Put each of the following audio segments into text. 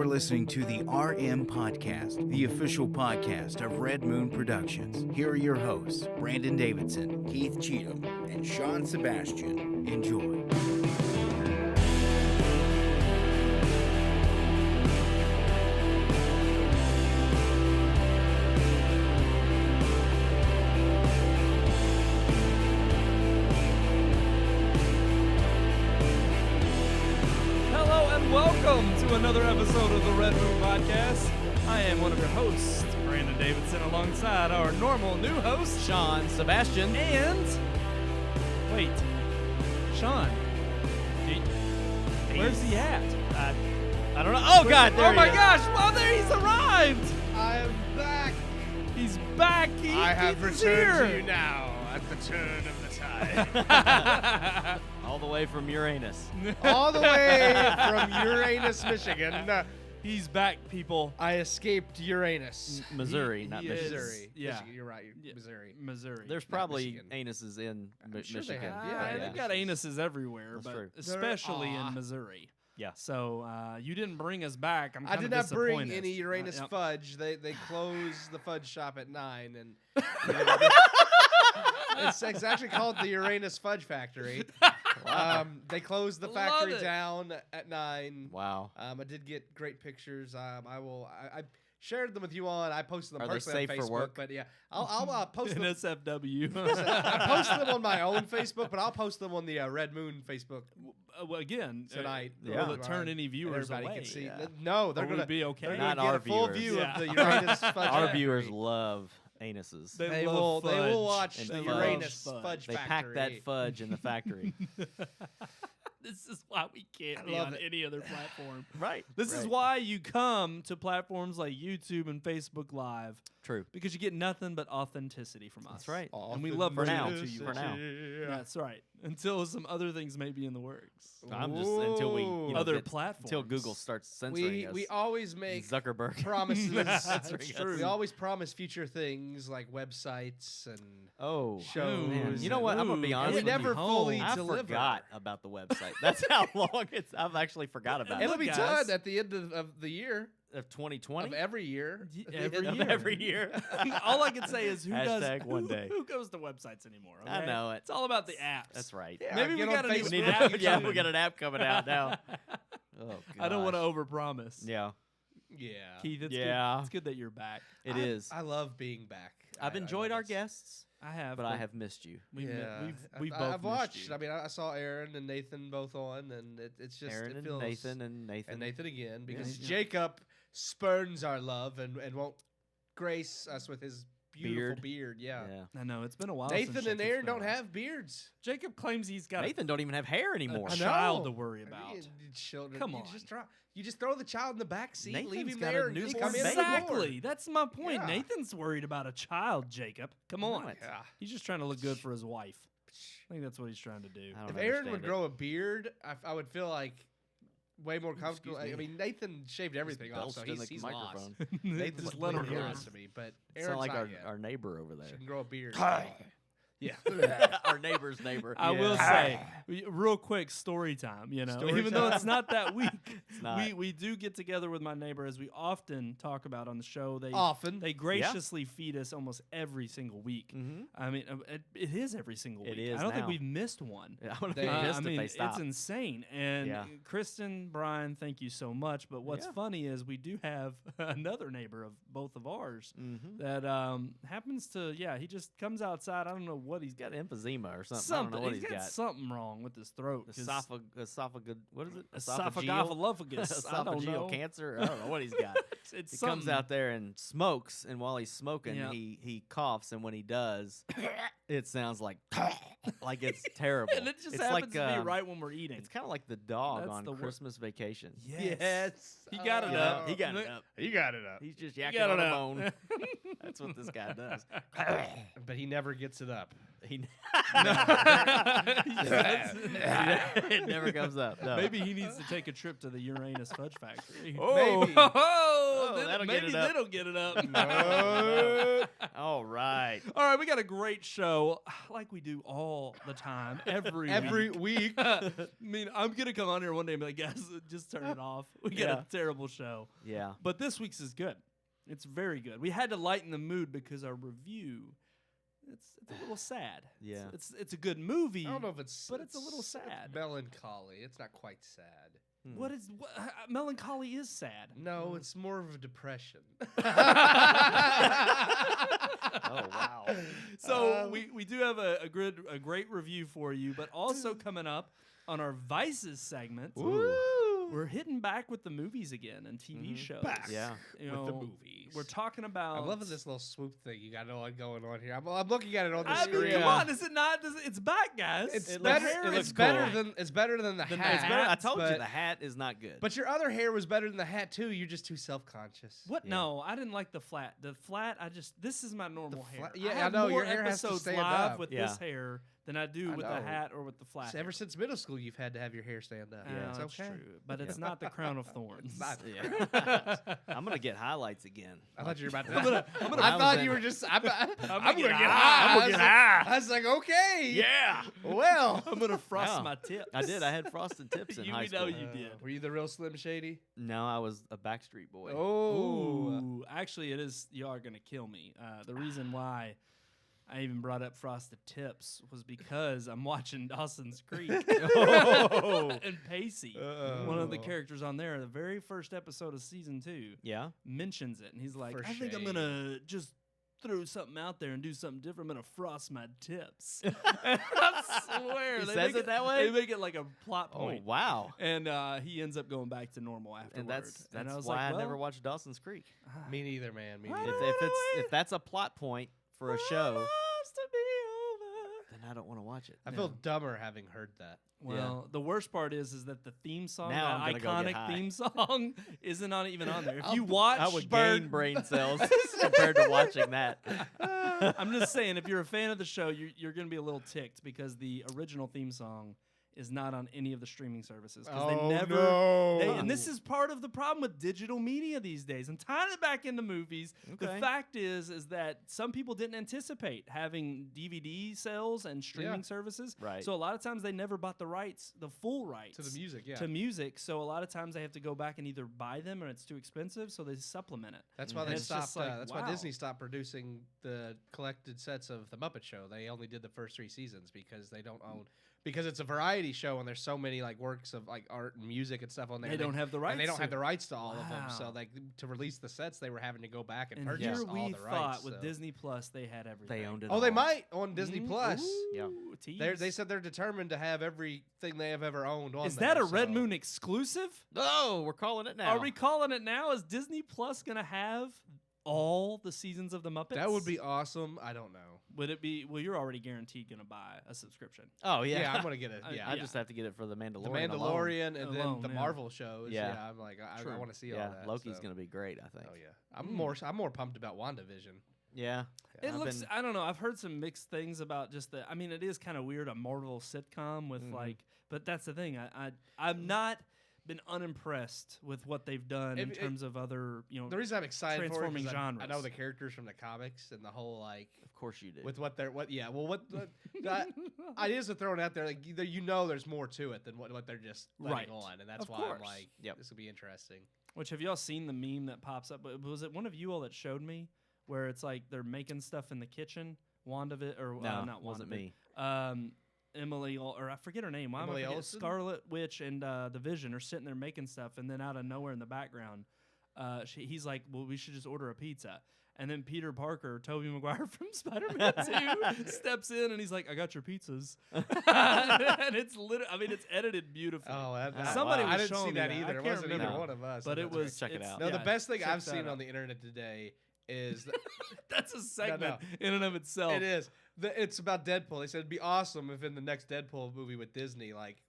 You're listening to the RMPodcast, the official podcast of Red Moon Productions. Here are your hosts, Brandon Davidson, Keith Cheatham, and Sean Sebastian. Enjoy. Welcome to another episode of the Red Moon Podcast. I am one of your hosts, Brandon Davidson, alongside our normal new host, Sean Sebastian. And wait, Sean, where's he at? I don't know. Oh God! There oh my he is. gosh! Well, there he's arrived. I am back. He's back. I have He's returned here. to you now at the turn of the tide. All the way from Uranus. All the way from Uranus, Michigan. He's back, people. I escaped Uranus. Missouri, not he Michigan. is. Missouri. Yeah. Michigan, you're right. Yeah. Missouri. Missouri. There's probably Michigan. anuses in sure they Michigan. have. Yeah, Yeah. they've got anuses everywhere, That's but true. especially There are. in Missouri. Yeah. So you didn't bring us back. I'm I kind did of not disappointed. bring any Uranus Yep. fudge. They closed the fudge shop at 9, and it's actually called the Uranus Fudge Factory. They closed the Love factory it. down at 9. Wow. I did get great pictures. I shared them with you on. I posted them Are they personally on safe for Facebook. work? But yeah, I'll post them. NSFW. I posted them on my own Facebook, but I'll post them on the Red Moon Facebook Well, again, tonight. Yeah. will it turn any And viewers everybody away? can see. Yeah. No, they're Or would gonna it be okay? They're Not gonna our get a full viewers. view Yeah. of the Uranus Fudge Our Factory. viewers love anuses. They will love watch And the fudge. Uranus Fudge. Fudge They Factory. pack that fudge in the factory. This is why we can't I be love on it. any other platform. Right. This is why you come to platforms like YouTube and Facebook Live, True. because you get nothing but authenticity from us. That's right. And we love For now. bringing it to you. For now. That's right. Until some other things may be in the works. I'm just until we Other get- platforms. until Google starts censoring us. We always make Zuckerberg. promises. That's true. We always promise future things like websites and Oh, shows. man. You know what? I'm gonna be Ooh, honest we with never you. fully I deliver. forgot about the website. That's how long it's. I've actually forgot about It'll it. be guys. done at the end of the year, Of 2020. of every year. Every Of year. every year. All I can say is Hashtag one day. Who goes to websites anymore? I okay? know it. It's all about the apps. That's right. Yeah, Maybe get we on got a new Facebook. We need app to, yeah, coming. we got an app coming out now. Oh, I don't want to gosh. overpromise. Yeah, Yeah. Keith, it's Yeah. good. It's good that you're back. it is. I love being back. I've enjoyed love our it. guests, I have, but I have missed you. We've I've both watched. missed you. I mean, I saw Aaron and Nathan both on, and it's just Aaron it and feels, Nathan and Nathan. and Nathan again because Yeah. Jacob spurns our love and won't grace us with his beautiful beard. Yeah. Yeah. I know it's been a while. since Nathan and Jacob's Aaron been don't on. have beards. Jacob claims he's got Nathan don't even have hair a anymore. I know. child to worry I mean, about. children. Come you on. You just throw the child in the back seat, leave Nathan's him got a there, and just newborn come in. baby. Exactly. That's my point. Yeah. Nathan's worried about a child, Jacob. Come on. What? Yeah. He's just trying to look good for his wife. I think that's what he's trying to do. I don't If Aaron would understand it. grow a beard, I would feel like way more comfortable. Excuse I me. mean, Nathan shaved everything off, so Belched in the he's microphone. lost. Nathan's Just let him completely run. lost to me, but Sound Aaron's like not yet. our neighbor over She there. can grow a beard. Yeah. Our neighbor's neighbor. I will Yeah. say, real quick story time. You know, Story even though time. it's not that week, not. we do get together with my neighbor as we often talk about on the show. Often. They graciously feed us almost every single week. Mm-hmm. I mean, it is every single week. It is I don't think now. we've missed one. I would They- be I pissed I if mean, they it's stopped. insane. And Yeah. Kristen, Brian, thank you so much. But what's Yeah. funny is we do have another neighbor of both of ours Mm-hmm. that happens to, he just comes outside. I don't know what he's Got emphysema or something. I don't Something. know what He's he's got got. something wrong with his throat. 'cause Esophagus. What is it? Esophagus. I don't know. Esophageal cancer. I don't know what he's got. It's He comes something. out there and smokes, and while he's smoking, Yeah. he coughs, and when he does, it sounds like it's terrible. And it just it's happens like, to be right when we're eating. It's kind of like the dog That's on the wor- Christmas Vacation. Yes. He got it You up. know, he got it up. He got it up. He's just He yakking got on it a up. bone. That's what this guy does. But he never gets it up. He That's- it never comes up. No. Maybe he needs to take a trip to the Uranus Fudge Factory. Oh. Maybe. Oh, that'll get maybe it up. that'll get it up. All right. All right, we got a great show, like we do all the time, every week. I mean, I'm gonna come on here one day and be like, guys, just turn it off. We got Yeah. a terrible show. Yeah. But this week's is good. It's very good. We had to lighten the mood because our review, it's a little sad. Yeah. It's a good movie. I don't know if it's, but it's a little sad. It's melancholy. It's not quite sad. What melancholy is sad. No, it's more of a depression. Oh wow. So we do have a great review for you, but also coming up on our Vices segment, we're hitting back with the movies again and TV shows. Back Yeah. You with the know, movies. We're talking about. I'm loving this little swoop thing you got going on here. I'm looking at it on the I mean, screen. come on, is it not? It's back, guys. It's It better. looks- it It's looks better cool. than the Than the hat. It's better. I told you but- the hat is not good. But your other hair was better than the hat too. You're just too self-conscious. What? Yeah. No, I didn't like the flat. The flat, this is my normal hair. flat- yeah, I have know, more your hair has to episodes stand live up. with Yeah. this hair than I do I with the know. hat or with the flat. So ever since middle school, you've had to have your hair stand up. Yeah, It's that's okay. true. But it's not the crown of thorns. Not- yeah. I'm gonna get highlights again. I thought you were about to. I'm I thought was you in- were just. I'm gonna get high. high. I'm gonna get high. I was like, okay. Yeah. Well. I'm gonna frost Yeah. my tips. I did. I had frosted tips in You high know school. you did. Were you the real Slim Shady? No, I was a Backstreet Boy. Oh. Ooh, actually, it is. You are gonna kill me. The reason why I even brought up frosted tips was because I'm watching Dawson's Creek and Pacey, one of the characters on there, the very first episode of season 2, Yeah. mentions it, and he's like, For "I think I'm shame. gonna just throw something out there and do something different. I'm gonna frost my tips." I swear, He they says make it that way? They make it like a plot Oh point. wow. And he ends up going back to normal afterwards. And that's and I was why like, I never well, watched Dawson's Creek. Me neither, man. Me What? neither. If that's a plot point for a show, loves to be over. then I don't want to watch it. I feel dumber having heard that. Well, the worst part is that the theme song, Now that I'm gonna go get iconic high. theme song, isn't even on there. If you I watch would Bird, gain brain cells compared to watching that. I'm just saying, if you're a fan of the show, you're going to be a little ticked because the original theme song is not on any of the streaming services because they never. no. And this is part of the problem with digital media these days. And tying it back into movies, the Okay. fact is that some people didn't anticipate having DVD sales and streaming Yeah. services. Right. So a lot of times they never bought the rights, the full rights to the music, yeah. to music. So a lot of times they have to go back and either buy them or it's too expensive. So they supplement it. That's why And they it's just stopped. like, That's wow. why Disney stopped producing the collected sets of the Muppet Show. They only did the first 3 seasons because they don't own. Because it's a variety show and there's so many like works of like art and music and stuff on there. They don't have the rights. And they don't have to the it. rights to all of them. So Wow. like to release the sets, they were having to go back and, And purchase here all we the thought rights. with so. Disney Plus they had everything. They owned it. Oh, they all. might on Disney Mm, Plus. Yeah. ooh, They tease. said they're determined to have everything they have ever owned on Is there, that a Red so- Moon exclusive? Oh, we're calling it now. Are we calling it now? Is Disney Plus gonna have all the seasons of the Muppets? That would be awesome. I don't know. Would it be? Well, you're already guaranteed gonna buy a subscription. Oh yeah. Yeah, I'm gonna get it. Yeah, I just have to get it for the the Mandalorian. Mandalorian and Alone, then the yeah. Marvel shows. Yeah. I'm like, I True. want to see Yeah, all that. Loki's so. gonna be great. I think. Oh yeah, I'm more pumped about WandaVision. Yeah. It I've looks. been- I don't know. I've heard some mixed things about just the. I mean, it is kind of weird a Marvel sitcom with like. But that's the thing. I've not been unimpressed with what they've done in It- terms of other. You know. The reason I'm excited for it Transforming is I know genres. the characters from the comics and the whole like Of course you did. with what they're what yeah well what the ideas are thrown out there like you know there's more to it than what they're just letting Right. on and that's Of why course. I'm like Yep. this will be interesting. Which have y'all seen the meme that pops up? Was it one of you all that showed me where it's like they're making stuff in the kitchen? Or no, not wasn't WandaVision. me. Emily, or I forget her name. Why am I Emily forgetting? Olsen? Scarlet Witch and the Vision are sitting there making stuff, and then out of nowhere in the background, he's like, "Well, we should just order a pizza." And then Peter Parker, Tobey Maguire from Spider-Man 2, steps in and he's like, "I got your pizzas," and it's I mean, it's edited beautifully. Oh, Somebody I was didn't see showing me that that. I either. It can't wasn't either remember. one of us. But so it that's was. Check it it's- out. no, the yeah, best thing check I've that seen out. on the internet today is That's a segment no. in and of itself. it is it's about Deadpool. They said it'd be awesome if in the next Deadpool movie with Disney, like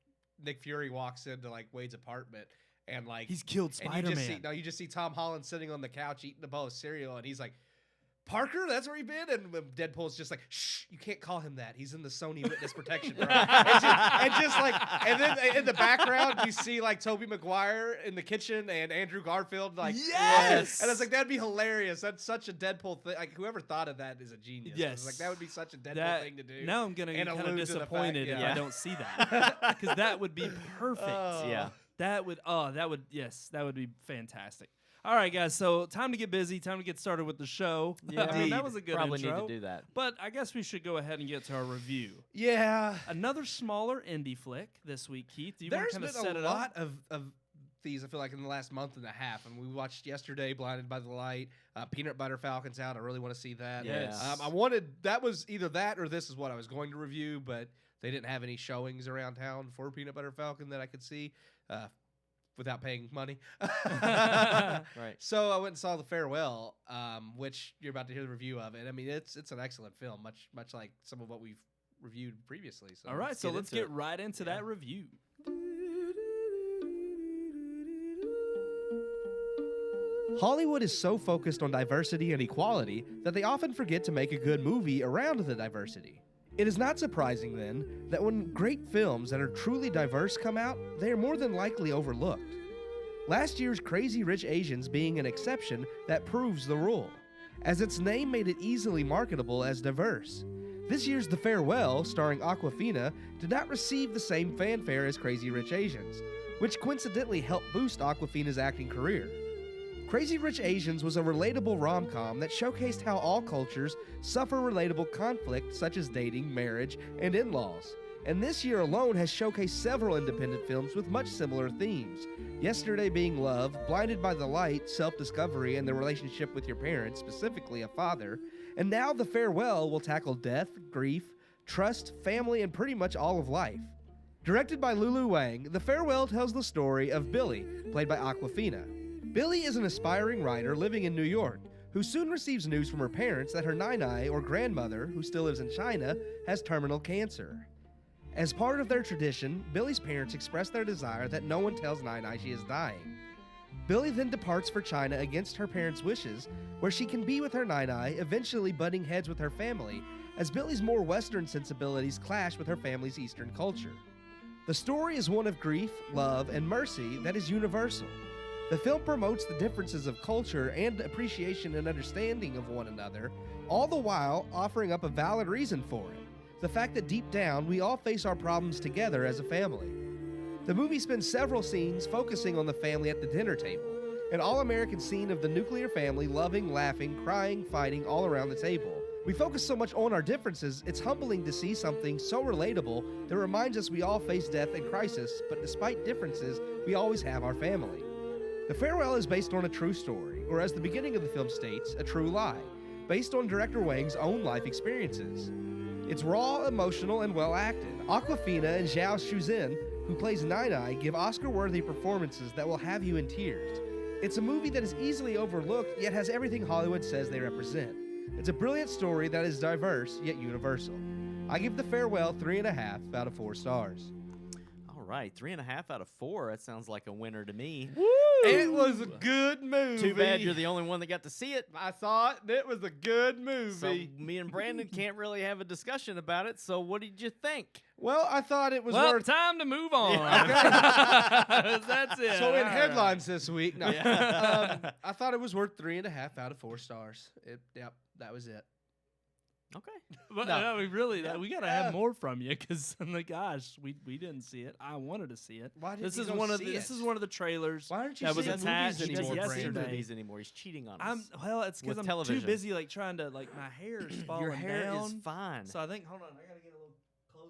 Nick Fury walks into like Wade's apartment and like He's killed and Spider-Man. you just see Tom Holland sitting on the couch eating a bowl of cereal, and he's like, Parker, that's where he been? And Deadpool's just like, shh, you can't call him that. He's in the Sony witness protection, bro. and then in the background, you see like Tobey Maguire in the kitchen and Andrew Garfield. Like, Yes! And I was like, that'd be hilarious. That's such a Deadpool thing. Like, whoever thought of that is a genius. I was like, that would be such a Deadpool thing to do. Now I'm going to get kind of allude to the fact- disappointed if yeah. I don't see that. Because that would be perfect. Yeah. That would be fantastic. All right, guys. So time to get busy. Time to get started with the show. Yeah, that was a good probably intro. need to do that. But I guess we should go ahead and get to our review. Yeah. Another smaller indie flick this week, Keith. Do you want to kind of set There's it been a lot up? of these, I feel like, in the last month and a half. And we watched yesterday Blinded by the Light. Peanut Butter Falcon's out. I really want to see that. Yes. That was either that or this is what I was going to review, but they didn't have any showings around town for Peanut Butter Falcon that I could see. Without paying money. Right. So I went and saw The Farewell, which you're about to hear the review of. And I mean, it's an excellent film, much like some of what we've reviewed previously. So All right, so let's into get right into that review. Hollywood is so focused on diversity and equality that they often forget to make a good movie around the diversity. It is not surprising, then, that when great films that are truly diverse come out, they are more than likely overlooked. Last year's Crazy Rich Asians being an exception that proves the rule, as its name made it easily marketable as diverse. This year's The Farewell, starring Awkwafina, did not receive the same fanfare as Crazy Rich Asians, which coincidentally helped boost Awkwafina's acting career. Crazy Rich Asians was a relatable rom-com that showcased how all cultures suffer relatable conflict such as dating, marriage, and in-laws. And this year alone has showcased several independent films with much similar themes. Yesterday being love, Blinded by the Light, self-discovery, and the relationship with your parents, specifically a father. And now The Farewell will tackle death, grief, trust, family, and pretty much all of life. Directed by Lulu Wang, The Farewell tells the story of Billy, played by Awkwafina. Billy is an aspiring writer living in New York, who soon receives news from her parents that her Nai, or grandmother, who still lives in China, has terminal cancer. As part of their tradition, Billy's parents express their desire that no one tells Nai she is dying. Billy then departs for China against her parents' wishes, where she can be with her Nai, eventually butting heads with her family, as Billy's more Western sensibilities clash with her family's Eastern culture. The story is one of grief, love, and mercy that is universal. The film promotes the differences of culture and appreciation and understanding of one another, all the while offering up a valid reason for it. The fact that deep down, we all face our problems together as a family. The movie spends several scenes focusing on the family at the dinner table, an all-American scene of the nuclear family loving, laughing, crying, fighting all around the table. We focus so much on our differences, it's humbling to see something so relatable that reminds us we all face death and crisis, but despite differences, we always have our family. The Farewell is based on a true story, or as the beginning of the film states, a true lie, based on director Wang's own life experiences. It's raw, emotional, and well acted. Awkwafina and Zhao Shuzhen, who plays Nai, give Oscar-worthy performances that will have you in tears. It's a movie that is easily overlooked, yet has everything Hollywood says they represent. It's a brilliant story that is diverse, yet universal. I give The Farewell 3.5 out of 4 stars. All right, 3.5 out of 4. That sounds like a winner to me. Woo! It was a good movie. Too bad you're the only one that got to see it. I thought it was a good movie. So me and Brandon can't really have a discussion about it. So what did you think? Well, I thought it was Well, worth. time to move on. That's it. So in All headlines this week, no. Yeah. I thought it was worth 3.5 out of 4 stars. Yep, that was it. Okay. But No. we really we gotta have more from you because gosh, we didn't see it. I wanted to see it. Why didn't This you is go one of see the, it? this is one of the trailers. Why aren't you that was seeing attached movies He anymore, doesn't see Brandon? movies anymore. He's cheating on us. It's because With I'm television. too busy trying to my hair is falling Your hair down. is fine. So I think hold on, I gotta get a little closer.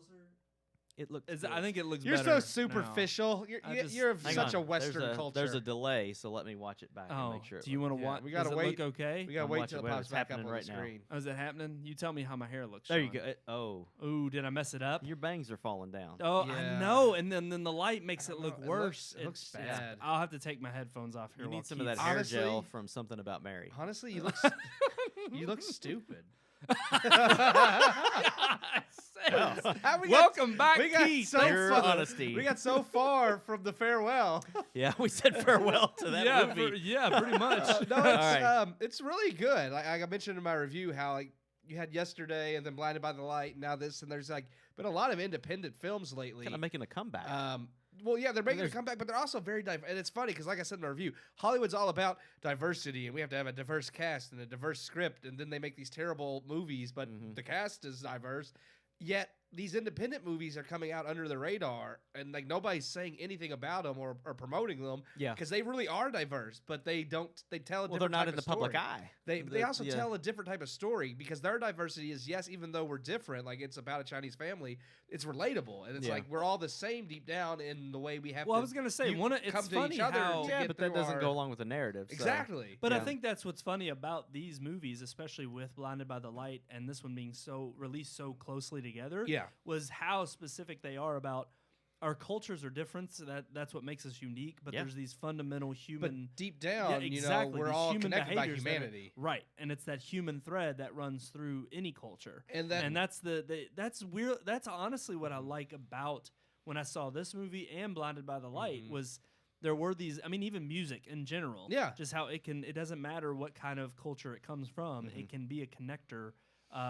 It looks. I think it looks You're better so superficial. You're of Hang such on. a Western culture. There's a delay, so let me watch it back and Oh, make sure. do you want to Yeah, watch? we gotta does it wait. look okay? We gotta I'm wait watching till it whatever's pops back up happening on right the now. screen. Oh, is it happening? You tell me how my hair looks. There you Sean. go. Ooh, did I mess it up? Your bangs are falling down. Oh, Yeah. I know. And then the light makes it don't look know. It worse. looks- it looks It's- bad. I'll have to take my headphones off here. You while need some of Keith- that hair Honestly- gel from Something About Mary. Honestly, you look you look stupid. I farewell. How we got- Welcome back, we got Keith. so Thanks Your for far- honesty. We got so far from the farewell. Yeah, we said farewell to that movie. Yeah, pretty much. No, All it's right. it's really good. Like I mentioned in my review, how like you had Yesterday and then Blinded by the Light, and now this, and there's like been a lot of independent films lately. Kind of making a comeback. Well, yeah, they're making a there's- comeback, but they're also very diverse. And it's funny because, like I said in my review, Hollywood's all about diversity, and we have to have a diverse cast and a diverse script, and then they make these terrible movies, but the cast is diverse. Yet these independent movies are coming out under the radar, and like nobody's saying anything about them or promoting them. Yeah. because they really are diverse, but they don't. They tell a Well, they're different not type in the of story. public eye. They also yeah. tell a different type of story because their diversity is, yes, even though we're different, like it's about a Chinese family, it's relatable, and it's Yeah. like we're all the same deep down in the way we have. Well, I to, was gonna say you one. It's come to funny each other how. to Yeah, get but that through doesn't our- go along with the narrative. so- Exactly. But I Yeah. think that's what's funny about these movies, especially with Blinded by the Light and this one being so released so closely together. Yeah. was how specific they are about our cultures are different. So that's what makes us unique. But Yeah. there's these fundamental But human. deep down, exactly. we're these all human connected by behaviors that are- humanity. right, and it's that human thread that runs through any culture. And that- that's that's weird. That's honestly what I like about when I saw this movie and Blinded by the Light was there were these. I mean, even music in general. Yeah. Just how it can. It doesn't matter what kind of culture it comes from. It can be a connector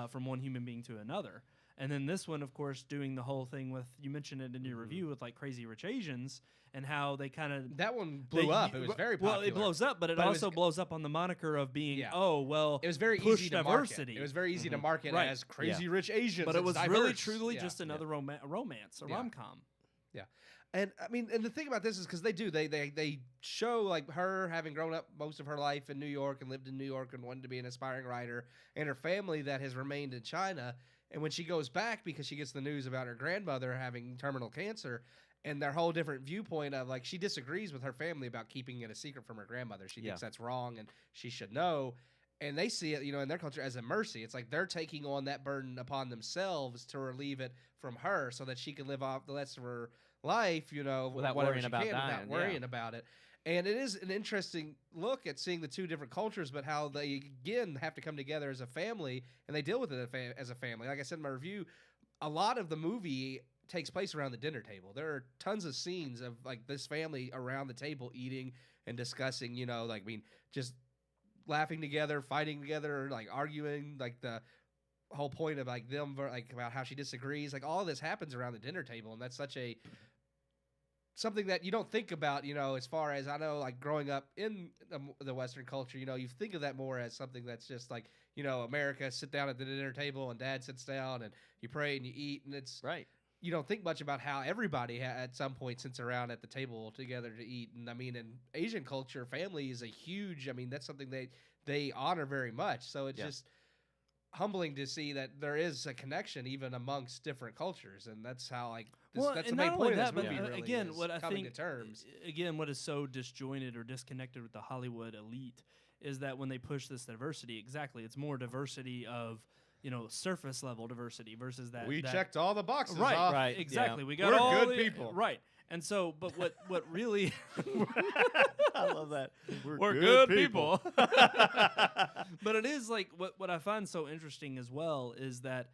from one human being to another. And then this one, of course, doing the whole thing with, you mentioned it in your review with like Crazy Rich Asians and how they kind of. That one blew up. It was very popular. Well, it blows up, but it But it was- also blows up on the moniker of being, Yeah. oh, well, It was very push easy to diversity. market. It was very easy to market Right. as Crazy Rich Asians. But it It's was diverse. really, truly Yeah. just another romance, a Yeah. rom-com. Yeah. And I mean, and the thing about this is because they show like her having grown up most of her life in New York and lived in New York and wanted to be an aspiring writer, and her family that has remained in China. And when she goes back because she gets the news about her grandmother having terminal cancer, and their whole different viewpoint of like she disagrees with her family about keeping it a secret from her grandmother. She thinks that's wrong and she should know. And they see it, in their culture as a mercy. It's like they're taking on that burden upon themselves to relieve it from her so that she can live off the rest of her life, Without whatever worrying she about can, dying, without worrying about it. And it is an interesting look at seeing the two different cultures, but how they, again, have to come together as a family, and they deal with it as a family. Like I said in my review, a lot of the movie takes place around the dinner table. There are tons of scenes of, like, this family around the table eating and discussing, just laughing together, fighting together, like, arguing, like, the whole point of, like, them, like, about how she disagrees. Like, all of this happens around the dinner table, and that's such a... something that you don't think about, as far as I know, like growing up in the Western culture, you think of that more as something that's just like, America, sit down at the dinner table and dad sits down and you pray and you eat. And it's Right. You don't think much about how everybody at some point sits around at the table together to eat. And I mean, in Asian culture, family is a huge, that's something they honor very much. So it's just humbling to see that there is a connection even amongst different cultures. And that's how that's the and main not point only of that, this but movie really again, is what I coming think, to terms. again, what is so disjointed or disconnected with the Hollywood elite is that when they push this diversity, exactly, it's more diversity of, surface level diversity versus that. We that- checked all the boxes Right, off. Right. exactly. yeah. We got We're all good the- people. right? And so, but what really I love that. we're good people. But it is like what I find so interesting as well is that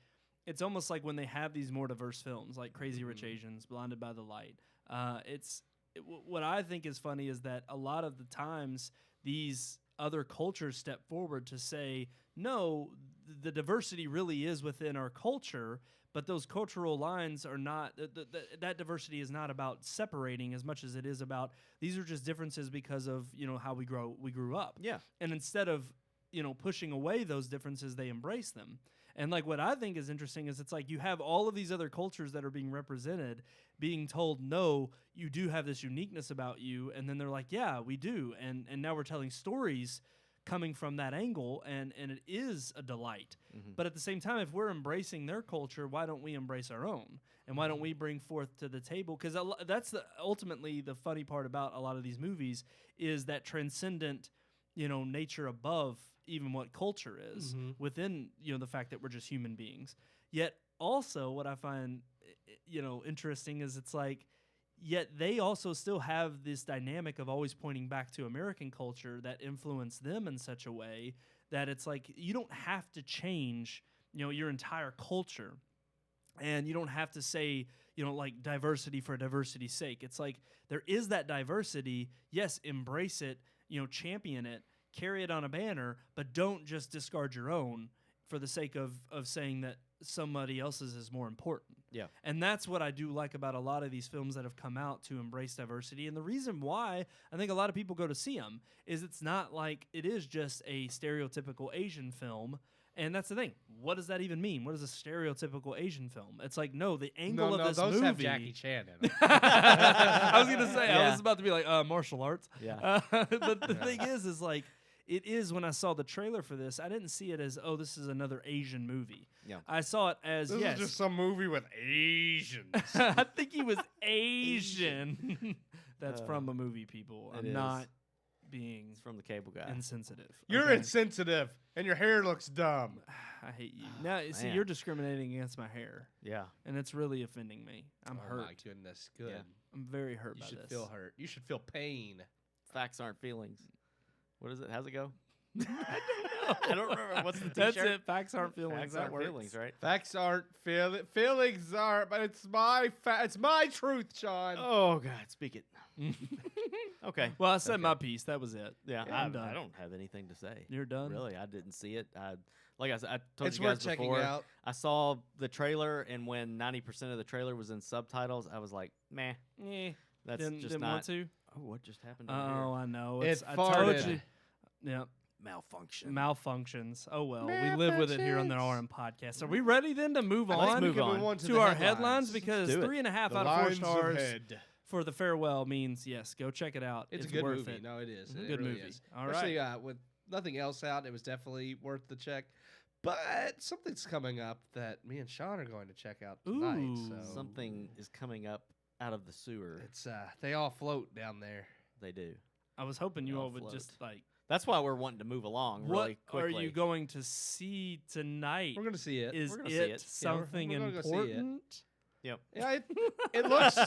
it's almost like when they have these more diverse films like Crazy Rich Asians, Blinded by the Light. What I think is funny is that a lot of the times these other cultures step forward to say, no, the diversity really is within our culture, but those cultural lines are not, that diversity is not about separating as much as it is about, these are just differences because of, how we grew up. Yeah. And instead of, pushing away those differences, they embrace them. And like what I think is interesting is it's like you have all of these other cultures that are being represented being told, no, you do have this uniqueness about you. And then they're like, yeah, we do. And now we're telling stories coming from that angle, and it is a delight. But at the same time, if we're embracing their culture, why don't we embrace our own? And why don't we bring forth to the table? Because that's ultimately the funny part about a lot of these movies is that transcendent, nature above even what culture is within, the fact that we're just human beings. Yet also what I find, interesting is it's like, yet they also still have this dynamic of always pointing back to American culture that influenced them in such a way that it's like you don't have to change, your entire culture And you don't have to say, like diversity for diversity's sake. It's like there is that diversity. Yes, embrace it, champion it, carry it on a banner, but don't just discard your own for the sake of saying that somebody else's is more important. Yeah. And that's what I do like about a lot of these films that have come out to embrace diversity. And the reason why I think a lot of people go to see them is it's not like it is just a stereotypical Asian film. And that's the thing. What does that even mean? What is a stereotypical Asian film? It's like, no, the angle of this those movie. have Jackie Chan in it. I was going to say, I Yeah. was about to be like, martial arts. Yeah. But the thing is like, it is, when I saw the trailer for this, I didn't see it as, oh, this is another Asian movie. Yeah. I saw it as, This yes. is just some movie with Asians. I think he was Asian. That's from a movie, people. it I'm is. not being It's from the cable guy. insensitive. You're okay? insensitive, and your hair looks dumb. I hate you. Now, see, man. you're discriminating against my hair, Yeah. and it's really offending me. I'm Oh hurt. my goodness, good. Yeah. I'm very hurt You by should this. feel hurt. You should feel pain. Facts aren't feelings. What is it? How's it go? I I don't remember. What's the That's t-shirt? it. Facts aren't feelings. Facts that aren't works. feelings, right? Facts aren't feelings aren't, but it's my truth, Sean. Oh God, speak it. Okay. Well, I said my piece. That was it. Yeah, I'm done. I don't have anything to say. You're done. Really, I didn't see it. Like I said, I told It's you guys worth checking before. out. I saw the trailer, and when 90% of the trailer was in subtitles, I was like, meh. Eh, That's didn't just want not. to. Oh, what just happened? Oh, over I know. It I told farted. you. Yeah. here? Malfunction. Malfunctions. Oh well, we live with it here on the RM podcast. Are we ready then to move Let's on move on. to to the our headlines? Because do it. 3.5 The out of 4 lines stars head. for The Farewell means yes. Go check it out. It's a good worth movie. it. No, it is. It Good really movie. is. All right. Especially with nothing else out, it was definitely worth the check. But something's coming up that me and Sean are going to check out tonight. Ooh. So Something is coming up out of the sewer. It's they all float down there. They do. I was hoping you They'll all would float. just like. That's why we're wanting to move along What really quickly. are you going to see tonight? We're gonna see it. Is We're gonna see it it. Yeah, we're something gonna go see it. important? Yep. Yeah, it looks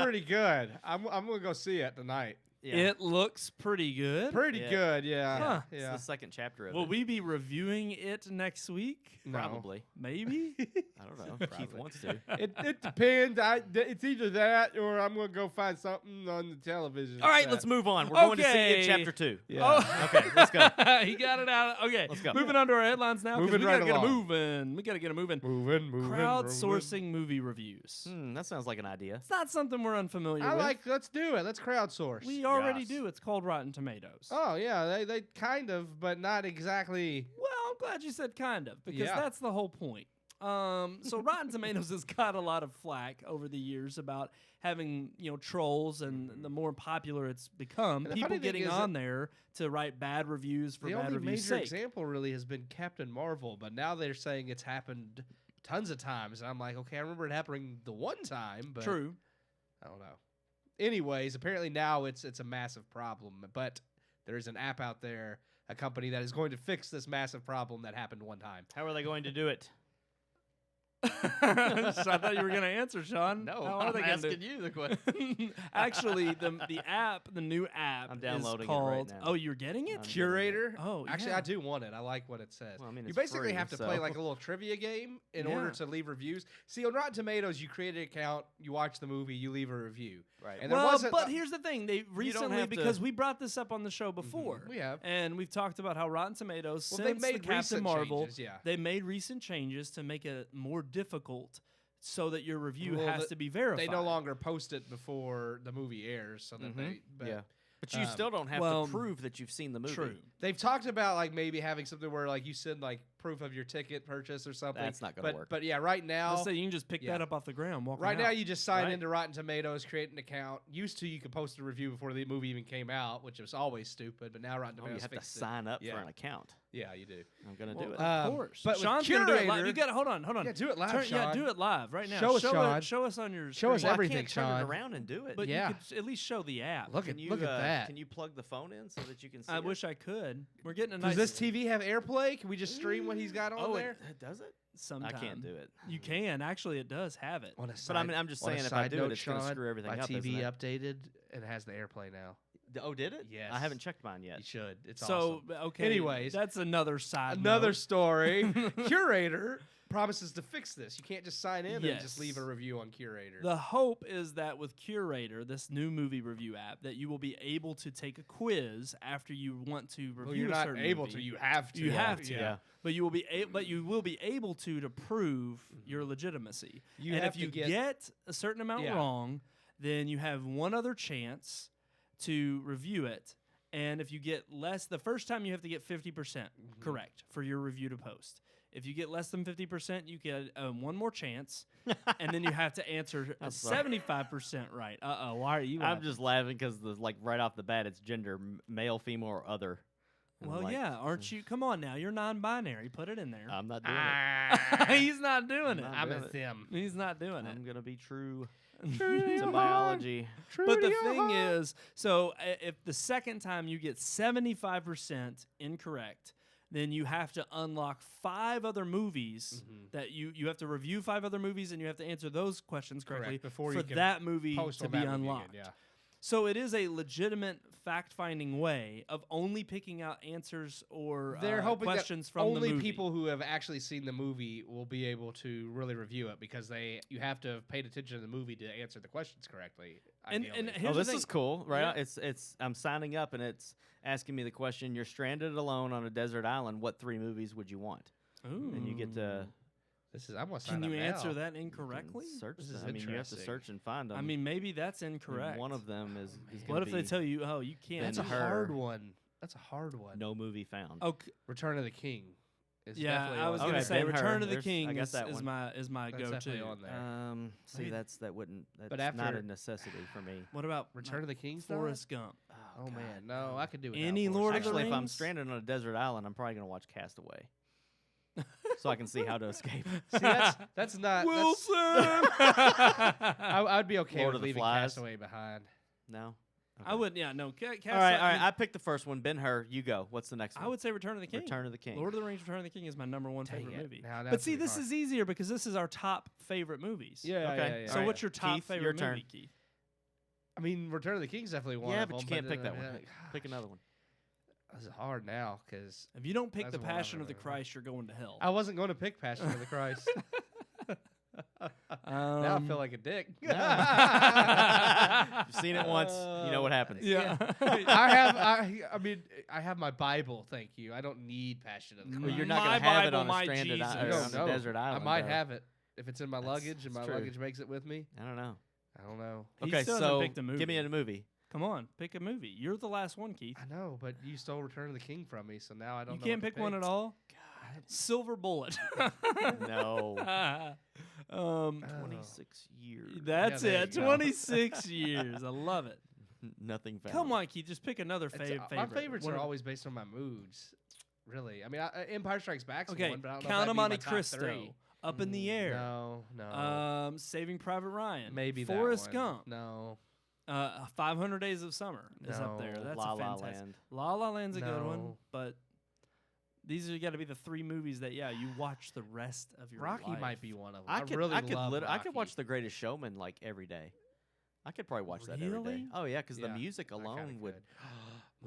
pretty good. I'm gonna go see it tonight. Yeah. It looks pretty good. Pretty Yeah. good, yeah. Huh. It's Yeah. the second chapter of Will it. we be reviewing it next week? No. Probably. Maybe. I don't know. Keith Probably. wants to. It depends. It's either that or I'm gonna go find something on the television. All right, set. let's move on. We're going to see Okay. it chapter 2. Yeah. Oh, Okay, let's go. He got it out. Okay, Let's go. Moving on to our headlines now. 'cause Moving we right gotta get it along. moving. We gotta get it moving. Moving. Crowdsourcing movie reviews. That sounds like an idea. It's not something we're unfamiliar I with. like. Let's do it. Let's crowdsource. We already Yes. do. It's called Rotten Tomatoes. Oh yeah, they kind of, but not exactly. Well, I'm glad you said kind of because Yeah. that's the whole point. So Rotten Tomatoes has got a lot of flack over the years about having trolls, and the more popular it's become, And the people funny thing getting is on there to write bad reviews for The bad only reviews' major sake. example really has been Captain Marvel, but now they're saying it's happened tons of times, and I'm like, okay, I remember it happening the one time, but True. I don't know. Anyways, apparently now it's a massive problem, but there is an app out there, a company that is going to fix this massive problem that happened one time. How are they going to do it? I thought you were going to answer, Sean. How are I'm they gonna do asking you the question. Actually, the new app I'm is downloading it called. right now. Oh, you're getting it? I'm Curator. Oh, Actually, yeah. I do want it. I like what it says. Well, I mean, You it's basically free, have to so- play like a little trivia game in Yeah. order to leave reviews. See, on Rotten Tomatoes, you create an account, you watch the movie, you leave a review. Right. And there Well, wasn't but a- here's the thing. They recently, have to- because we brought this up on the show before. We have. And we've talked about how Rotten Tomatoes, Well, they've since made the Captain recent Marvel, changes, yeah. they made recent changes to make it more difficult so that your review Well, has to be verified. They no longer post it before the movie airs, so that they. But Yeah. But you still don't have well, to prove that you've seen the movie. True. They've talked about like maybe having something where like you send like proof of your ticket purchase or something. That's not gonna work. But yeah, right now. Let's say you can just pick yeah. that up off the ground. Walking Right out. now, you just sign Right. into Rotten Tomatoes, create an account. Used to, you could post a review before the movie even came out, which was always stupid. But now Rotten Oh, Tomatoes you have to fixed it. sign up Yeah. for an account. Yeah, you do. I'm gonna Well, do it. Of course. but with Sean's gonna do it live. Curator- You got to hold on. Yeah, do it live, Yeah, Sean. do it live right now. Show us, Sean. Show us on your. Show us screen. Well, everything, I can't turn Sean. it around and do it. But Yeah. you could at least show the app. Look Can you, at that. Can you plug the phone in so that you can see I it? wish I could. We're getting a Does nice. this TV have AirPlay? Can we just stream what he's got on Oh, there? it does it? Sometime. I can't do it. You can actually. It does have it. On a But I'm just on a saying, if I side do note, it, it's going to Sean, screw everything my up. TV isn't it? updated and has the AirPlay now. Oh, did it? Yes. I haven't checked mine yet. You should. It's So awesome. okay. Anyways, that's another side. Another note. story. Curator promises to fix this. You can't just sign in and just leave a review on Curator. The hope is that with Curator, this new movie review app, that you will be able to take a quiz after you want to review you're a not certain able movie. to. You have to. You have to. Yeah. But you will be able to prove your legitimacy. You and have if you to get a certain amount wrong, then you have one other chance to review it. And if you get less, the first time you have to get 50% correct for your review to post. If you get less than 50%, you get one more chance, and then you have to answer 75% right. Why are you? I'm just laughing because right off the bat, it's gender, male, female, or other. And Well, yeah, aren't you? Come on now, you're non-binary. Put it in there. I'm not doing it. He's not doing it. I'm a them. He's not doing it. I'm gonna be true to biology. But the thing is, so if the second time you get 75% incorrect, then you have to unlock 5 other movies that you have to review 5 other movies, and you have to answer those questions correctly before for you can that movie post to on be that movie unlocked. again, So it is a legitimate fact-finding way of only picking out answers or They're hoping questions that from only the movie. people who have actually seen the movie will be able to really review it because you have to have paid attention to the movie to answer the questions correctly. And ideally. here's Oh, the this thing. is cool, right? Yeah. It's I'm signing up and it's asking me the question: you're stranded alone on a desert island. What 3 movies would you want? Ooh. And you get to I'm gonna sign Can you up answer now. that incorrectly? search. This is I mean, you have to interesting. search and find them. I mean, maybe that's and incorrect. one of them is What gonna if they be tell you, "Oh, you can't"? That's a Ben-Hur. hard one. That's a hard one. no movie found. Okay. Return of the King. Is Yeah, definitely I was on gonna Okay, say Ben-Hur. Return of the There's- King I got is that one. my That's definitely go-to. on there. See, Maybe- that wouldn't. That's But not after- a necessity for me. What about Return of the King's not? Forrest Gump? Oh man, no, I could do it. Any Lord of the Actually, if I'm Rings? stranded on a desert island, I'm probably gonna watch Castaway, so I can see how to escape. See, that's not Wilson. I'd be okay Lord with of the leaving Flies. Castaway behind. No. I would. Yeah, no. All right, all right. I picked the first one. Ben-Hur. You go. What's the next one? I would say Return of the King. Return of the King. Lord of the Rings: Return of the King is my number 1 Dang favorite it. movie. Now But that's see, pretty this hard. is easier because this is our top favorite movies. Yeah. Okay. So Alright. what's your top Keith, favorite your turn. movie, Keith? I mean, Return of the King's definitely one. Yeah, of but you them, can't pick that one. like, Pick another one. This is hard now because If you don't pick That's The the one I've Passion of the never- Christ, you're going to hell. I wasn't going to pick Passion of the Christ. Now I feel like a dick. You've seen it once. You know what happens. yeah. I mean, I have my Bible. Thank you. I don't need Passion of the Well, Christ. you're not My gonna have it Bible, on my a stranded Jesus. island, I or don't on a know. desert island. I might though. have it if it's in my luggage and it's my true. luggage makes it with me. I don't know. I don't know. He Okay, still hasn't so picked a movie. give me a movie. Come on, pick a movie. You're the last one, Keith. I know, but you stole Return of the King from me, so now I don't. You know can't what to pick one at all. Silver Bullet. No. 26 years. That's there it. you go. 26 years. I love it. Nothing found. Come on, Keith. Just pick another favorite. My favorites One are of- always based on my moods. Really, I mean, Empire Strikes Back's Okay, one, but I don't know Count if of that'd be my Monte top Cristo. 3. Up in the air. No. Saving Private Ryan. Maybe that Forrest one. Gump. No. 500 Days of Summer is up there. No. That's La a La fantastic. Land. La La Land's a good one, No. but these are got to be the 3 movies that you watch the rest of your Rocky life. might be one of them. I could really I could love I could watch Rocky. The Greatest Showman like every day. I could probably watch that every day. Really? Oh yeah, because the Yeah, music I kinda alone would. could.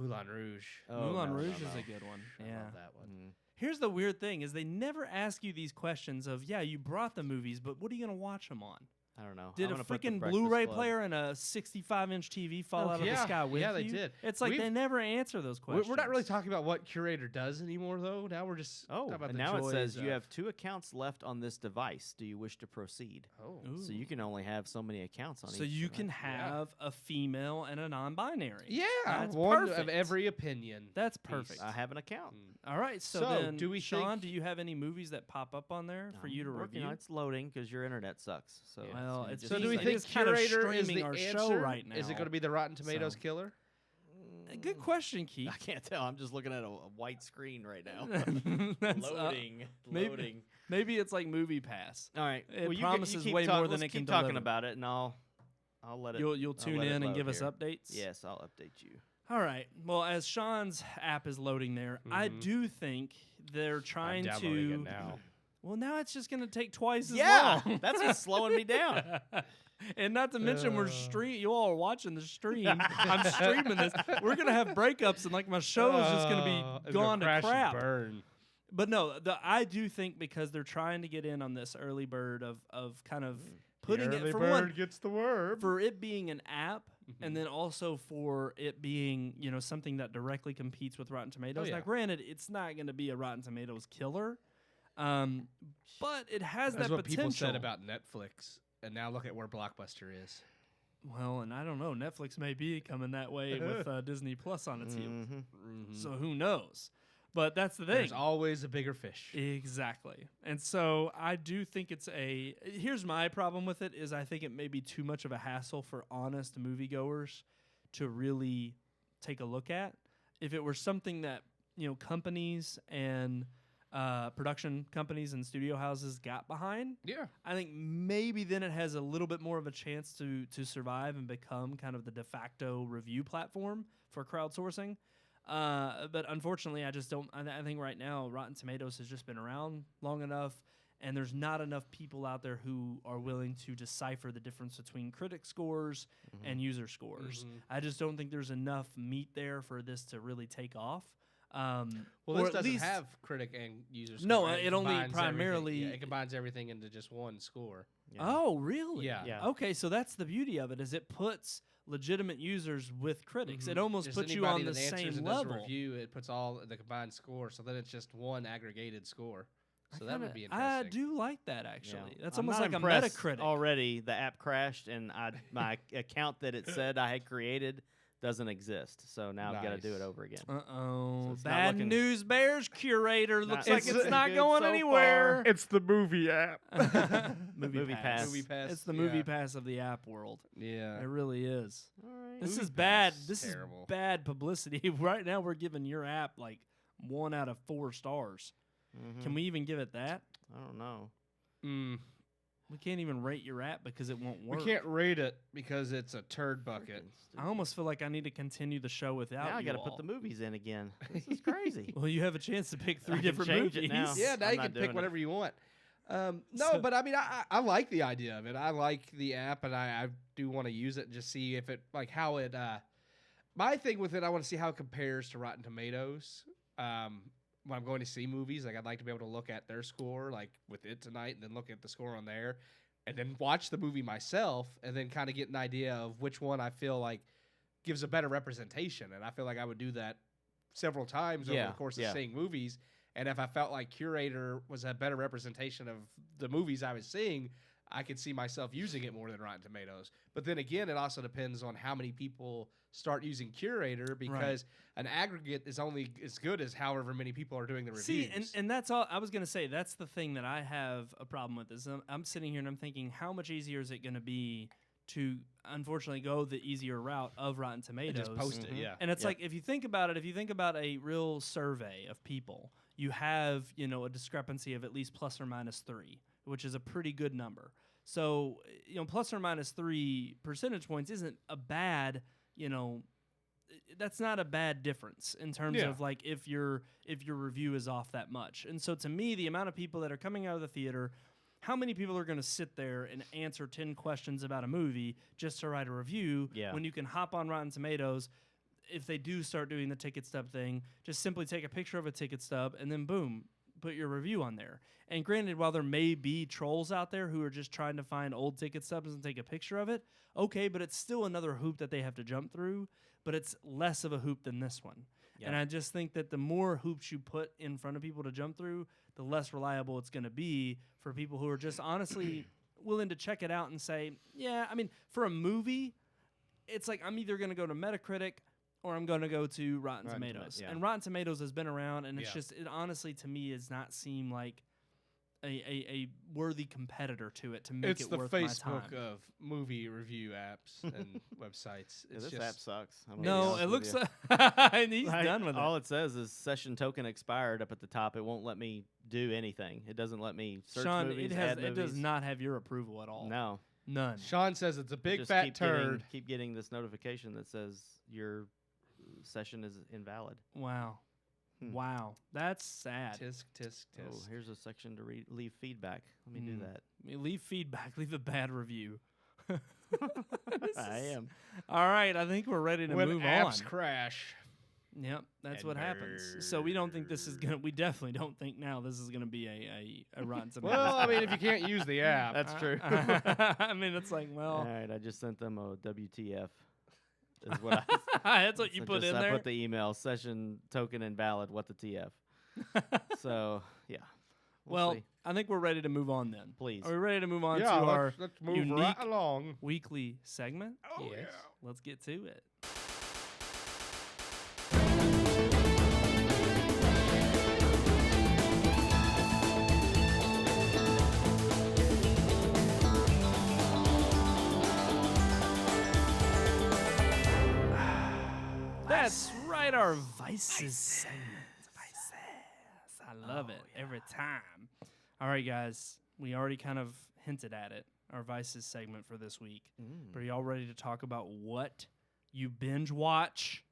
Moulin Rouge. Oh, Moulin no, Rouge no, is no. a good one. I Yeah. love that one. Mm. Here's the weird thing: is they never ask you these questions of you brought the movies, but what are you gonna watch them on? I don't know. Did I'm a gonna put The freaking Breakfast Blu-ray Club. player and a 65-inch TV fall out of the yeah. sky with Yeah, they you? did. It's like they We've- never answer those questions. We're not really talking about what Curator does anymore, though. Now we're just Oh, talking about and the now it joys says you of- have 2 accounts left on this device. Do you wish to proceed? Oh. So you can only have so many accounts on So each you device. can have a female and a non-binary. Yeah, That's one perfect. of every opinion. That's piece. perfect. I have an account. All right, so So, then, do we Sean, think- do you have any movies that pop up on there for you to I'm working review? on it. It's loading because your internet sucks. So Well, you it's just So do we It think is kind of Curator is streaming the our answer? show right Is it now. going to be the Rotten Tomatoes So- killer? Good question, Keith. I can't tell. I'm just looking at a white screen right now. That's, Loading. maybe- Loading. Maybe it's like Movie Pass. All right. It well, you promises keep way more than let's it can keep talking deliver. about it, and I'll let it. You'll I'll tune let it in and load give us here. updates? Yes, I'll update you. All right. Well, as Sean's app is loading there, I do think they're trying to. now. Well, now it's just going to take twice as Yeah, long. that's what's slowing me down. And not to mention, you all are watching the stream. I'm streaming this. We're going to have breakups, and like my show is just going to be It's gone to crash and crap. burn. But no, I do think because they're trying to get in on this early bird of kind of putting the early it for bird one gets the worm. for it being an app, and then also for it being something that directly competes with Rotten Tomatoes. Now, granted, it's not going to be a Rotten Tomatoes killer, but it has That's that what potential. people said about Netflix, and now look at where Blockbuster is. Well, and I don't know. Netflix may be coming that way with Disney Plus on its heels. So who knows? But that's the thing. There's always a bigger fish. Exactly. And so I do think here's my problem with it is I think it may be too much of a hassle for honest moviegoers to really take a look at. If it were something that, companies and production companies and studio houses got behind, I think maybe then it has a little bit more of a chance to survive and become kind of the de facto review platform for crowdsourcing. But unfortunately, I just don't. I think right now Rotten Tomatoes has just been around long enough, and there's not enough people out there who are willing to decipher the difference between critic scores and user scores. I just don't think there's enough meat there for this to really take off. Well, or this at doesn't least have critic and user score. No, it only combines primarily- everything. It combines everything into just one score. Oh, really? Yeah. Okay, so that's the beauty of it is it puts legitimate users with critics. It almost Just puts you anybody on the that answers same and does a level. review, it puts all the combined score, so then it's just one aggregated score. So that would be I interesting. do like that actually. That's I'm almost not like a impressed Metacritic. Already, the app crashed, and my account that it said I had created doesn't exist. So now I've got to do it over again. Uh-oh. it's not Bad looking- news bears curator. Looks like it's looking not good going so anywhere. It's the movie app. Movie Pass. Movie Pass. It's the movie pass of the app world. Yeah. It really is. All right. This Movie is bad. Pass, This terrible. is bad publicity. Right now we're giving your app like 1 out of 4 stars. Can we even give it that? I don't know. We can't even rate your app because it won't work. We can't rate it because it's a turd bucket. I almost feel like I need to continue the show without Now I you got to all. put the movies in again. This is crazy. Well, you have a chance to pick 3 I can different change movies. it now. Yeah, now I'm you not can doing pick it. whatever you want. No, but I mean, I like the idea of it. I like the app, and I do want to use it and just see if it, like, how it. My thing with it, I want to see how it compares to Rotten Tomatoes. When I'm going to see movies, like, I'd like to be able to look at their score, like with it tonight, and then look at the score on there, and then watch the movie myself, and then kind of get an idea of which one I feel like gives a better representation. And I feel like I would do that several times over the course of seeing movies. And if I felt like Curator was a better representation of the movies I was seeing, I could see myself using it more than Rotten Tomatoes. But then again, it also depends on how many people start using Curator, because an aggregate is only as good as however many people are doing the reviews. See, and that's all I was going to say. That's the thing that I have a problem with is I'm sitting here and I'm thinking, how much easier is it going to be to, unfortunately, go the easier route of Rotten Tomatoes? And just post it, yeah. And it's like, if you think about it, if you think about a real survey of people, you have, a discrepancy of at least plus or minus 3, which is a pretty good number. So, plus or minus 3 percentage points isn't a bad, that's not a bad difference in terms of like if your review is off that much. And so to me, the amount of people that are coming out of the theater, how many people are going to sit there and answer 10 questions about a movie just to write a review when you can hop on Rotten Tomatoes? If they do start doing the ticket stub thing, just simply take a picture of a ticket stub and then boom, put your review on there. And granted, while there may be trolls out there who are just trying to find old ticket stubs and take a picture of it, okay, but it's still another hoop that they have to jump through, but it's less of a hoop than this one. Yeah. And I just think that the more hoops you put in front of people to jump through, the less reliable it's going to be for people who are just honestly willing to check it out and say, yeah, I mean, for a movie, it's like I'm either going to go to Metacritic or I'm going to go to Rotten Tomatoes. And Rotten Tomatoes has been around, and it's just, it honestly, to me, does not seem like a worthy competitor to it to make it worth my time. It's the Facebook of movie review apps and websites. It's this just, app sucks. No, it looks like and he's done with it. All it says is session token expired up at the top. It won't let me do anything. It doesn't let me search Sean, movies, it movies. does not have your approval at all. No. None. Sean says it's a big Just fat turd. Keep getting this notification that says your session is invalid. Wow. Wow. That's sad. Tisk, tisk, tisk. Oh, here's a section to leave feedback. Let me do that. Leave feedback. Leave a bad review. I am. All right. I think we're ready to when move apps on. crash. Yep, that's And what happens. So we don't think this is gonna. We definitely don't think now this is gonna be a Rotten Tomatoes. Well, I mean, if you can't use the app, That's true. I mean, it's like, well, All right, I just sent them a WTF. Is what I. that's what you put in I there. put the email session token invalid. What the TF? So yeah. We'll Well, see. I think we're ready to move on then. Please. Are we ready to move on yeah, to our let's move unique right along. weekly segment? Oh, yes. Let's get to it. That's right, our Vices segment. Vices. I love it every time. All right, guys. We already kind of hinted at it, our Vices segment for this week. But are y'all ready to talk about what you binge watch?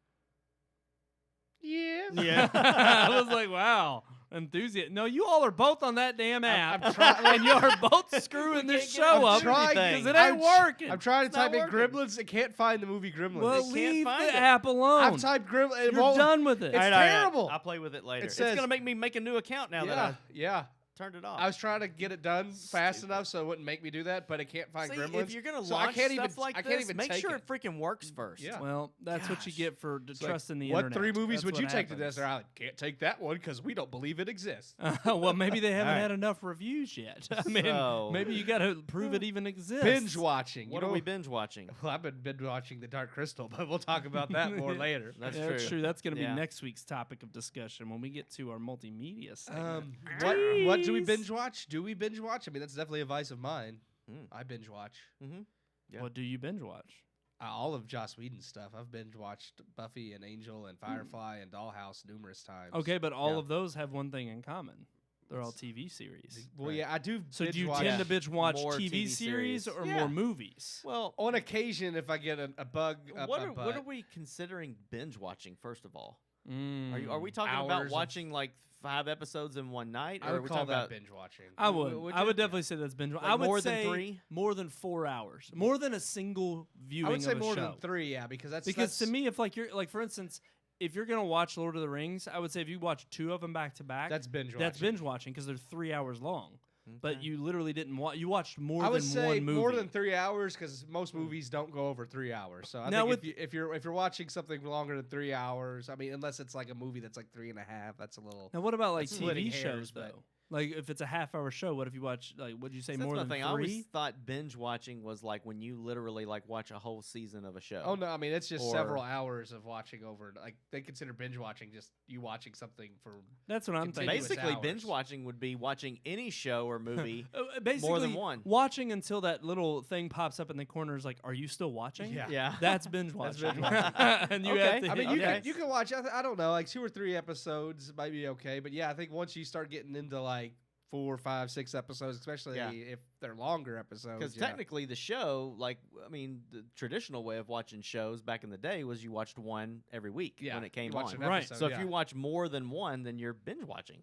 Yes. Yeah. I was like, wow. Enthusiast. No, you all are both on that damn app. I'm trying. and you're both screwing this show I'm up trying because it I'm ain't tr- working. I'm trying to It's not type in working. Gremlins. I can't find the movie Gremlins. Well, can't leave find the it. app alone. I've typed Gremlins. You're done with it. It's All right, terrible. I'll play with it later. It says- it's gonna make me make a new account now that Yeah. I turned it off. I was trying to get it done fast enough so it wouldn't make me do that, but I can't find See, Gremlins. if you're gonna so I launch can't stuff even, like I can't this, even make take sure it. it freaking works first. Yeah. Well, that's what you Gosh. get for It's like, trusting the what internet. 3 movies That's would you what take to this? happens. I can't take that one because we don't believe it exists. Well, maybe they haven't All right. had enough reviews yet. I mean, So- maybe you got to prove it even exists. Binge watching. What you are know, we binge watching? Well, I've been binge watching The Dark Crystal, but we'll talk about that more later. That's Yeah, true. That's true. That's going to be Yeah. next week's topic of discussion when we get to our multimedia segment. What do we Jeez. binge watch? Do we binge watch? I mean, that's definitely a vice of mine. Mm. I binge watch Mm-hmm. Yeah. What do you binge watch? all of Joss Whedon's stuff. I've binge watched Buffy and Angel and Firefly and Dollhouse numerous times. Okay, but all Yeah. of those have one thing in common. They're all TV series. Well, Right. yeah, I do. So binge do you watch tend to binge watch More TV TV series series. or Yeah. more movies? Well, on occasion if I get a bug up what my are, butt. what are we considering binge watching? First of all, Mm. are we talking Hours about of- watching like 5 episodes in one night, or I are would we call talking that about binge watching. I would. would I you? would definitely say that's binge. Like I would more than say 3? more than 4 hours, more than a single viewing I would say of a more show. than 3, yeah, because that's Because to me, if like you're like, for instance, if you're gonna watch Lord of the Rings, I would say if you watch 2 of them back to back, that's binge watching. that's binge watching because they're 3 hours long. But Okay. you literally didn't watch. You watched more I would than say one movie. more than 3 hours because most movies don't go over 3 hours. So I Now think with- if you're watching something longer than 3 hours, I mean, unless it's like a movie that's like 3.5, that's a little. Now, what about like That's splitting TV hairs, shows but- though? Like if it's a half-hour show, what if you watch like? Would you say That's more my than thing. I always 3? thought binge watching was like when you literally like watch a whole season of a show. Oh no, I mean it's just Or- several hours of watching over. Like they consider binge watching just you watching something for. That's what I'm thinking. Continuous Basically, hours. binge watching would be watching any show or movie. Basically, more than one. Watching until that little thing pops up in the corner is like, "Are you still watching?" Yeah. Yeah. That's binge That's watching. binge watching. And you Okay. have to I mean, hit you yes. can watch. I don't know, like 2 or 3 episodes might be okay, but yeah, I think once you start getting into like 4, 5, 6 episodes, especially Yeah. if they're longer episodes. Because yeah. technically, the show, like, I mean, the traditional way of watching shows back in the day was you watched one every week Yeah, when it came you watch on. an Right. episode, So yeah. if you watch more than one, then you're binge watching.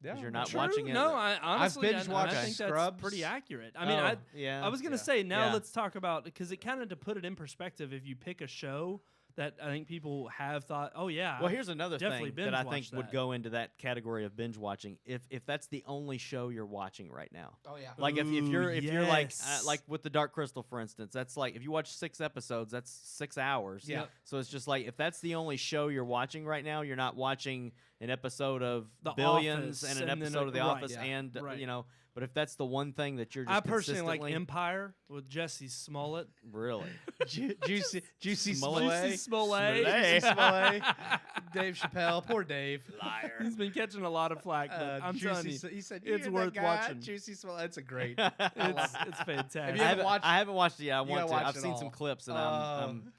yeah, you're not True. watching it. No, I honestly, binge I watched think that's Scrubs. pretty accurate. I mean, Oh. Yeah. I was gonna Yeah. say now Yeah. let's talk about because it kind of to put it in perspective. If you pick a show that I think people have thought, oh yeah, Well, here's another definitely thing that I binge think watch would that. go into that category of binge watching. If that's the only show you're watching right now, Oh yeah. like if Ooh, you're like yes. like with the Dark Crystal, for instance, that's like if you watch 6 episodes, that's 6 hours. Yeah. So it's just like if that's the only show you're watching right now, you're not watching an episode of The Billions Office and an and then episode of The right, Office, yeah, and right. you know. But if that's the one thing that you're just I personally like consistently- Empire with Jesse Smollett. really. Juicy Smollett. Juicy Smollett. Smollett. Smollett. Dave Chappelle, poor Dave. Liar. He's been catching a lot of flack, but I'm telling you, He said, it's "You hear worth that guy? watching. Juicy Smollett. It's a great. it's fantastic. you haven't watched- I haven't watched it yet. I you want gotta to. watch I've it seen all. some clips and I'm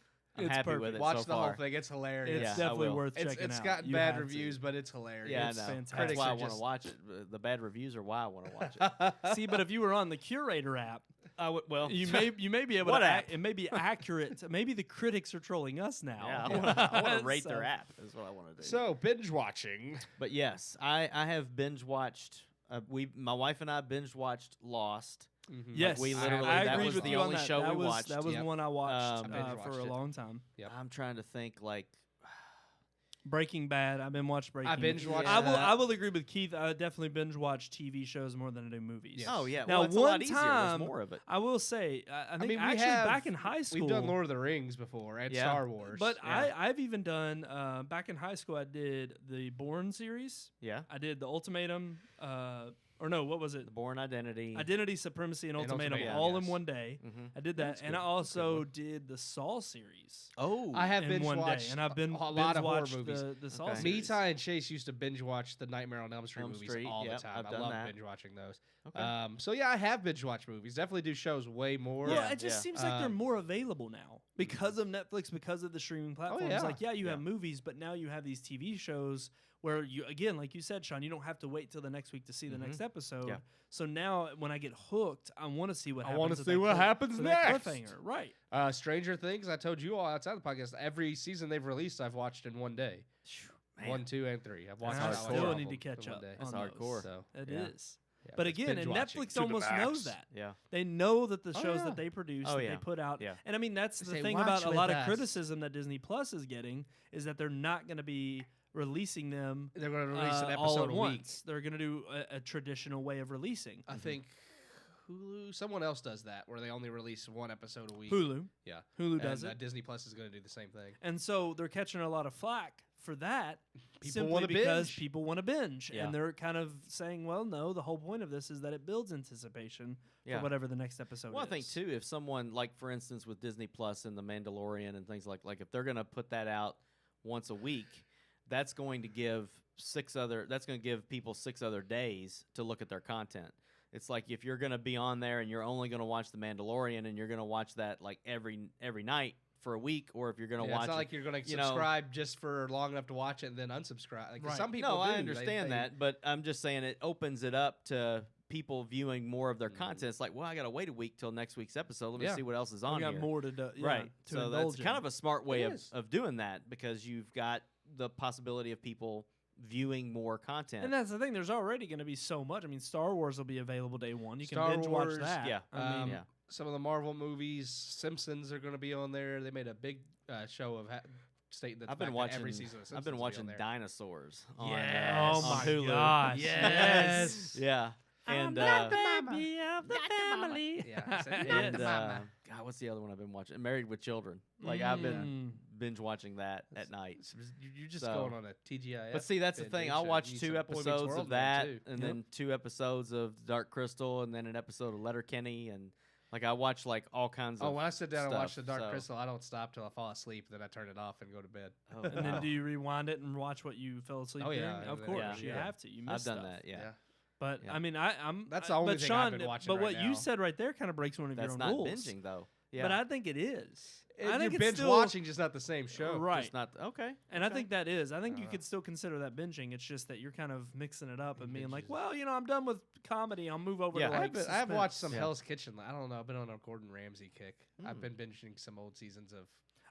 It's happy perfect. with it Watch so the far. whole thing. It's hilarious. It's Yeah, I definitely will. worth checking It's out. gotten You bad have to. reviews, but it's hilarious. Yeah, It's I know. fantastic. That's why I Critics are want to just- watch it. The bad reviews are why I want to watch it. See, but if you were on the Curator app, I would. Well, you may be able What to. app? It may be accurate. Maybe the critics are trolling us now. yeah, I want to rate So- their app. Is what I want to do. So binge watching. But yes, I have binge watched. My wife and I binge watched Lost. Yes, we literally- I that agreed was with the you on only that. show that we was, watched. That was Yep. one I watched I binge for watched a it. long time. Yep. I'm trying to think like Breaking Bad. I've been watching Breaking. I binge watched. I will agree with Keith. I definitely binge watch TV shows more than I do movies. Yes. Oh yeah. Now, well, it's one a lot easier. time, There's more of it. I will say, I think mean, we actually have- back in high school, We've done Lord of the Rings before and Yeah. Star Wars. but Yeah. I've even done back in high school. I did the Bourne series. Yeah. I did the Ultimatum. Or no, what was it? The Bourne Identity. Identity, Supremacy, and And Ultimatum, Ultimatum, all yes. in one day. Mhm. I did that, That's and good. I also did the Saw series Oh, I have in binge one day, watched and I've been a lot of horror binge-watched movies. The Saw Okay. series. Me, Ty, and Chase used to binge watch the Nightmare on Elm Street Elm movies Street, all yep, the time. I've I done love that. binge watching those. Okay. So yeah, I have binge watched movies. Definitely do shows way more. Well, Yeah, it just yeah. seems like they're Um, more available now because of Netflix, because of the streaming platforms. yeah. Like, you Yeah. have movies, but now you have these TV shows where you, again, like you said, Sean, you don't have to wait till the next week to see the next episode. Yeah. So now, when I get hooked, I want to see what I happens. wanna with see that what happens with that next. cliffhanger. Right. Stranger Things. I told you all outside the podcast. Every season they've released, I've watched in one day. Man. 1, 2, and 3. I've watched. And I all still of need them to catch in one up. day. That's on hardcore. those. So, It Yeah. is. yeah, But it's again, binge and watching Netflix to the almost max. knows that. Yeah. They know that the Oh, shows yeah. that they produce, Oh, that yeah. they put out. Yeah. And I mean, that's They the say, thing "Watch about a with lot of us." criticism that Disney Plus is getting is that they're not going to be releasing them They're going to release an all episode at a week. once. They're going to do a traditional way of releasing. I think Hulu, someone else does that, where they only release one episode a week. Hulu. Yeah. Hulu does And, it. Disney Plus is going to do the same thing. And so they're catching a lot of flack for that People simply wanna because binge. people want to binge. Yeah. And they're kind of saying, well, no, the whole point of this is that it builds anticipation Yeah. for whatever the next episode Well, is. I think too, if someone like, for instance, with Disney Plus and The Mandalorian and things like if they're going to put that out once a week, that's going to give people 6 other days to look at their content. It's like if you're going to be on there and you're only going to watch The Mandalorian and you're going to watch that like every night for a week, or if you're going to watch It's not it, like you're going to you know- subscribe just for long enough to watch it and then unsubscribe. Like Right. some people No, do. I They- understand they- that, but I'm just saying it opens it up to people viewing more of their Mm. content. It's like, well, I got to wait a week till next week's episode. Let me Yeah. see what else is we on got here. more to do. Yeah, Right. To So indulge that's kind in. of a smart way It of, is. of doing that, because you've got the possibility of people viewing more content. And that's the thing. There's already going to be so much. I mean, Star Wars will be available day one. You can Star binge Wars, watch that. yeah. I mean, yeah. Some of the Marvel movies, Simpsons are going to be on there. They made a big show of stating that I've the been fact that watching. every season of Simpsons I've been will be watching on there. Dinosaurs. On, Yes. Oh on my Hulu. gosh. Yes. Yeah. And I'm the baby of the family. Yeah, I said, and Mama. God, what's the other one I've been watching? Married with Children. Like I've been binge watching that at night. You're just So- going on a TGIF. But see, that's the binge. thing. You I'll should watch use 2 some Boy Meets episodes World of in there, that, too. and Yep. then 2 episodes of Dark Crystal, and then an episode of Letterkenny, and like I watch like all kinds Oh, of. when I sit down and watch the stuff, Dark so- Crystal, I don't stop till I fall asleep. Then I turn it off and go to bed. Oh, And then wow. do you rewind it and watch what you fell asleep Oh, during? yeah, Of yeah, course, yeah, you yeah. have to. You I've miss done stuff. that. Yeah. But Yeah. I mean, I'm That's the I- only but thing Sean, I've been watching But right what you now. said right there kind of breaks one of That's your not own rules. binging though. Yeah. But I think it is. I You're think it's binge still, watching, just not the same show. right? Just not okay. And I okay. think that is. I think you Uh, could still consider that binging. It's just that you're kind of mixing it up and being like, Binges. well, I'm done with comedy. I'll move over Yeah. to I like have, I have watched some suspense." Yeah. Hell's Kitchen. I don't know. I've been on a Gordon Ramsay kick. I've Mm. been binging some old seasons of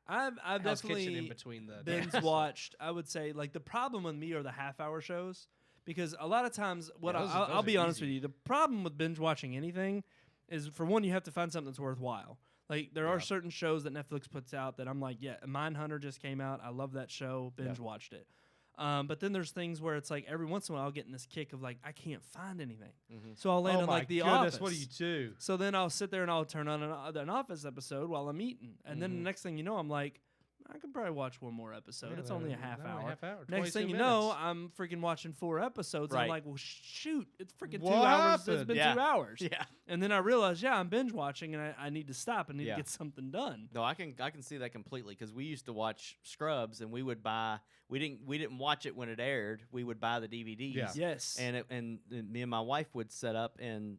I've Hell's Kitchen in definitely between the binge watched. I would say like the problem with me are the half-hour shows, because a lot of times what Yeah, those I'll are be honest easy. with you, the problem with binge watching anything is, for one, you have to find something that's worthwhile. Like there are Yeah. certain shows that Netflix puts out that I'm like, yeah, Mindhunter just came out. I love that show. Binge watched it. But then there's things where it's like every once in a while I'll get in this kick of like I can't find anything, Mhm. so I'll land oh on my like The goodness, Office. what do you do? So then I'll sit there and I'll turn on an Office episode while I'm eating, and then the Mhm. next thing you know, I'm like, I could probably watch one more episode. Yeah, it's only a no, half no, hour. Half hour. Next 22 thing you minutes. know, I'm freaking watching 4 episodes. And I'm Right. like, well, shoot, it's freaking 2 What hours. It's happened? been Yeah. 2 hours. Yeah. And then I realized, I'm binge watching, and I need to stop. I need Yeah. to get something done. No, I can see that completely, because we used to watch Scrubs, and we would buy. We didn't watch it when it aired. We would buy the DVDs. Yeah. Yes. And me and my wife would set up and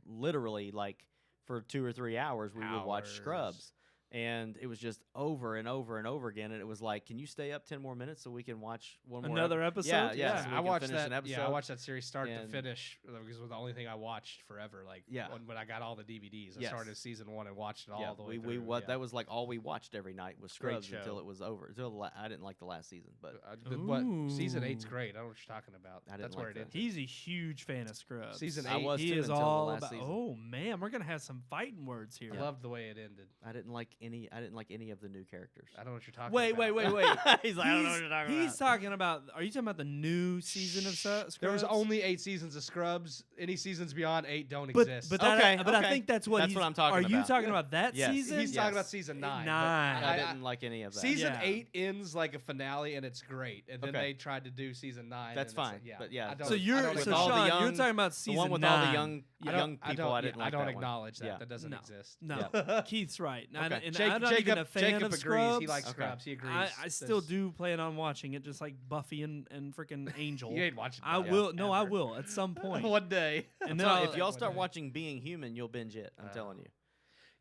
literally like for 2 or 3 hours we would watch Hours. Scrubs, and it was just over and over and over again, and it was like, can you stay up 10 more minutes so we can watch one more Another episode? Yeah, Yeah. so we I can watched finish that. an episode. Yeah, I watched that series start to And- finish because it was the only thing I watched forever. Like Yeah. when I got all the DVDs, I Yes. started season 1 and watched it all Yeah, the way we through. what yeah. that was like all we watched every night was Great Scrubs until show. it was over. I didn't like the last season, but What season 8's Ooh. great. I don't know what you're talking about. I didn't That's like where it that. ended. He's a huge fan of Scrubs. Season I 8. was He too is until the all last about. season. Oh man, we're gonna have some fighting words here. I loved the way it ended. I didn't like any. I didn't like any of the new characters. I don't know what you're talking Wait. about. He's like, I don't know what you're talking He's talking about. Are you talking about the new season of Scrubs? There was only 8 seasons of Scrubs. Any seasons beyond 8 don't But exist. but Okay, but I okay. think that's what That's he's, what I'm talking Are you about. talking about that Yes. season? He's talking about season 9. but Nine. I didn't like any of that. Season Yeah. 8 ends like a finale, and it's great. And then Okay. they tried to do season 9. That's and it's fine, like, but yeah. I don't- So I you're don't with so all the Sean, you're young- talking about the season one with 9. all the young Yeah. young people. I didn't like I don't that one. acknowledge that. Yeah. That doesn't No. exist. No, Yeah. Keith's right. And, Okay. and Jacob, I'm not even a fan Jacob of agrees. Scrubs. He likes Okay. Scrubs. He agrees. I still There's- do plan on watching it, just like Buffy and freaking Angel. You ain't watching I that will. No, I ever. will at some point. One day. And So then I'll, if y'all start One day. watching Being Human, you'll binge it. I'm telling you.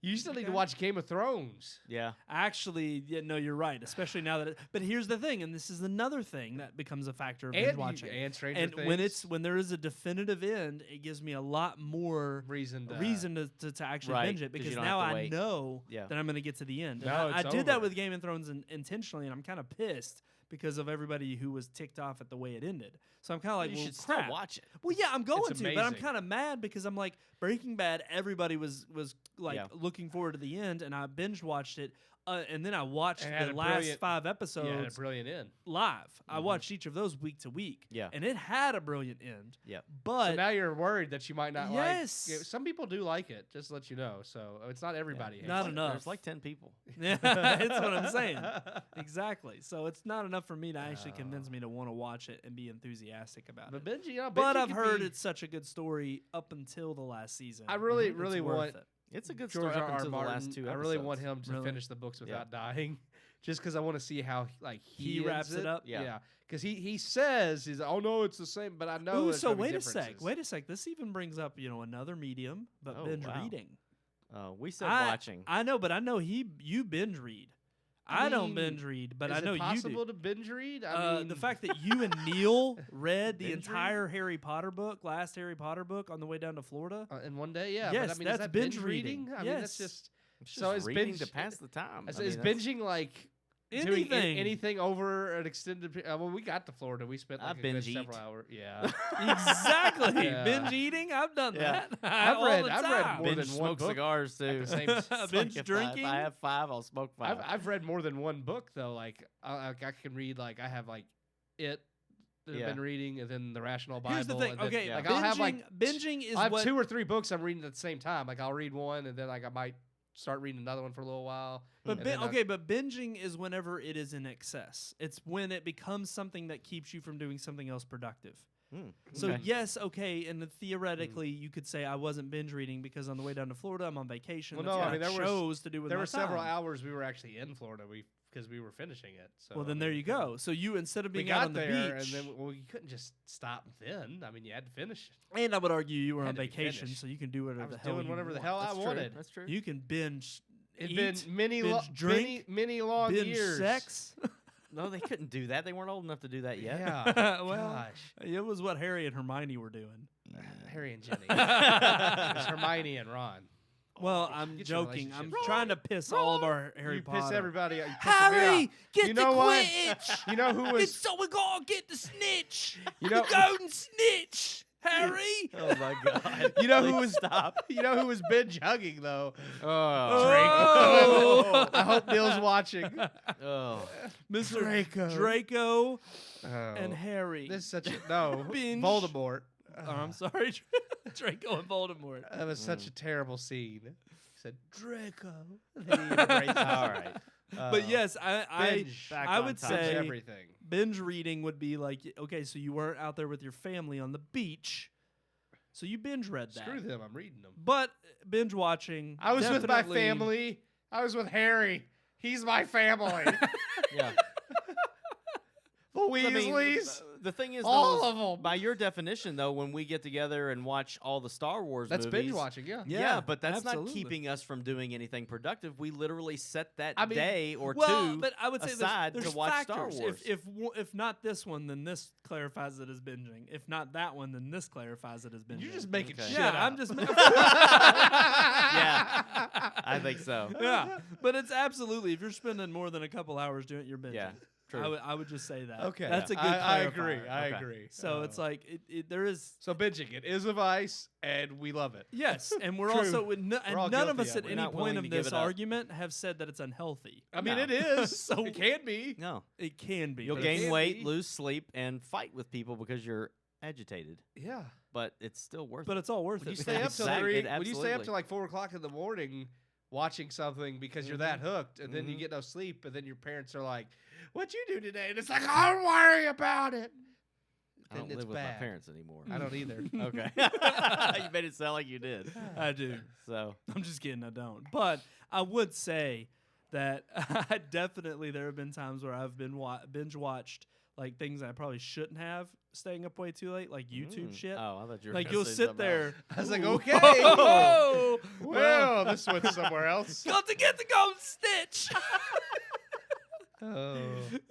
You still need to Okay. watch Game of Thrones. Yeah. actually, yeah, no, you're right. Especially now that. But here's the thing, and this is another thing that becomes a factor of binge watching. And Stranger And Things. when there is a definitive end, it gives me a lot more reason to actually Right, binge it 'cause you because don't now have to I wait. know Yeah. that I'm going to get to the end. And No, I it's did that over. with Game of Thrones intentionally, and I'm kind of pissed because of everybody who was ticked off at the way it ended. So I'm kind of like, you well, should crap. still watch it. Well, yeah, I'm going to, but I'm amazing. kind of mad because I'm like Breaking Bad. Everybody was like Yeah. looking forward to the end, and I binge watched it, and then I watched And had the a last brilliant- 5 Yeah, episodes a brilliant end. live. I watched each of those week to week, Yeah. and it had a brilliant end. Yeah. But So now you're worried that you might not Yes. like. Some people do like it. Just to let you know. So it's not everybody. hates Not it. enough. There's like 10 people. yeah, that's what I'm saying. Exactly. So it's not enough for me to actually convince me to want to watch it and be enthusiastic about But it. Benji, you know, But Benji I've could heard be- it's such a good story up until the last season. I really, It's really worth want it. It's a good George story up R. R. until the Martin. last 2 episodes. I really want him to Really? finish the books without dying, just because I want to see how He ends wraps it up? Yeah. Because he says oh no, it's the same, but I know. Ooh, there's so gonna be wait a sec. differences. Wait a sec. This even brings up, another medium, but Oh, binge wow. reading. We said I watching. I know, but I know you binge read. I I don't mean, binge read, but Is I know it possible you do. to binge read? I mean, The fact that you and Neil read the Binge read? entire Harry Potter book, last Harry Potter book, on the way down to Florida. in one day, yeah. Yes, but, I mean, that's is that binge binge reading. reading? I mean, that's Yes. just. It's So just is reading binge to pass the time. Is, I mean, is that's- binging like doing Anything. anything over an extended? Well, we got to Florida. We spent I like a good binge eat. several hours. Yeah. Exactly. Yeah. Binge eating. I've done Yeah. that. I've all read- the I've read time. more binge than one smoke book cigars too. at the same It's like Binge if drinking? If I have 5, I'll smoke 5. I've read more than one book though. Like I can read like I have like it that Yeah. I've been reading, and then the Rational Bible. Here's the thing. and then, Okay, yeah. like binging, I'll have like binging is I have what 2 or 3 books I'm reading at the same time. Like I'll read one, and then like I might start reading another one for a little while. But and then but binging is whenever it is in excess. It's when it becomes something that keeps you from doing something else productive. So okay. yes, okay, and then theoretically you could say I wasn't binge reading because on the way down to Florida I'm on vacation. Well, That's no, I what mean, there was- chose to do with there my were several time. hours we were actually in Florida. Because we were finishing it. So Well, I then mean, there we you couldn't- go. So you instead of We being out got on the there, beach, and then you couldn't just stop then. I mean, you had to finish. and I would argue you were Had on to be vacation, finished. so you can do whatever I the was hell doing you whatever the want. hell I That's true. wanted. That's true. You can binge. It'd eat, been many, binge drink, many long binge years. sex. No, they couldn't do that. They weren't old enough to do that yet. Yeah. Well, Gosh. it was what Harry and Hermione were doing. Harry and Jenny. It's Hermione and Ron. Well, I'm Get your joking. I'm relationship trying to piss all of our Harry you Potter. piss everybody. You piss me Harry, off. get You the know what? Quidditch. You know who was? It's so we gotta get the snitch. You know- the golden snitch. Harry. Oh my god. You know who Please was? stop? You know who was binge hugging though? Oh. I hope Neil's watching. Oh. Mr. Draco. Draco Oh. and Harry. This is such a no. Binge. Voldemort. Oh, I'm sorry, Draco and Voldemort. That was such a terrible scene. He said Draco. Then he embraced All right. But yes, binge. Back I on would topic. say everything. binge reading would be like, okay, so you weren't out there with your family on the beach, so you binge read that. Screw them. I'm reading them. But binge watching. I was with my definitely- family. I was with Harry. He's my family. Yeah. The Weasleys. The thing is, All though, of 'em. by your definition, though, when we get together and watch all the Star Wars That's movies, binge watching, yeah. Yeah, but that's absolutely. not keeping us from doing anything productive. We literally set that I mean, day or Well, two but I would say aside there's to watch factors. Star Wars. If not this one, then this clarifies it as binging. If not that one, then this clarifies it as binging. You're just making Okay. shit yeah, up. I'm just. Yeah, I think so. Yeah, but it's absolutely if you're spending more than a couple hours doing it, you're binging. Yeah. True. I would just say that. Okay. That's a good I clarifier. agree. I Okay. agree. So it's like there is. So binging it is a vice, and we love it. Yes, and we're True. also We're all none of guilty us of at it. We're any not point willing of to give this it up. argument have said that it's unhealthy. I mean, No. it is. So- it can be. No. It can be. You'll but gain it's- weight, be. lose sleep, and fight with people because you're agitated. Yeah. But it's still worth but it. it's all worth When you it. stay up till Exactly. 3, when you stay up Absolutely. till like 4:00 in the morning watching something because you're that hooked, and then you Mhm. get no sleep, and then your parents are like, "What'd you do today?" And it's like, "Don't worry about it." I don't Then it's live with my bad. parents anymore. I don't either. Okay. You made it sound like you did. I do. So I'm just kidding. I don't. But I would say that I definitely there have been times where I've been binge watched like things I probably shouldn't have, staying up way too late, like YouTube shit. Oh, I thought you were Like gonna you'll say sit something there. else. I was like, Ooh. "Okay, Oh, well, this went somewhere else." got to get the golden snitch. Oh.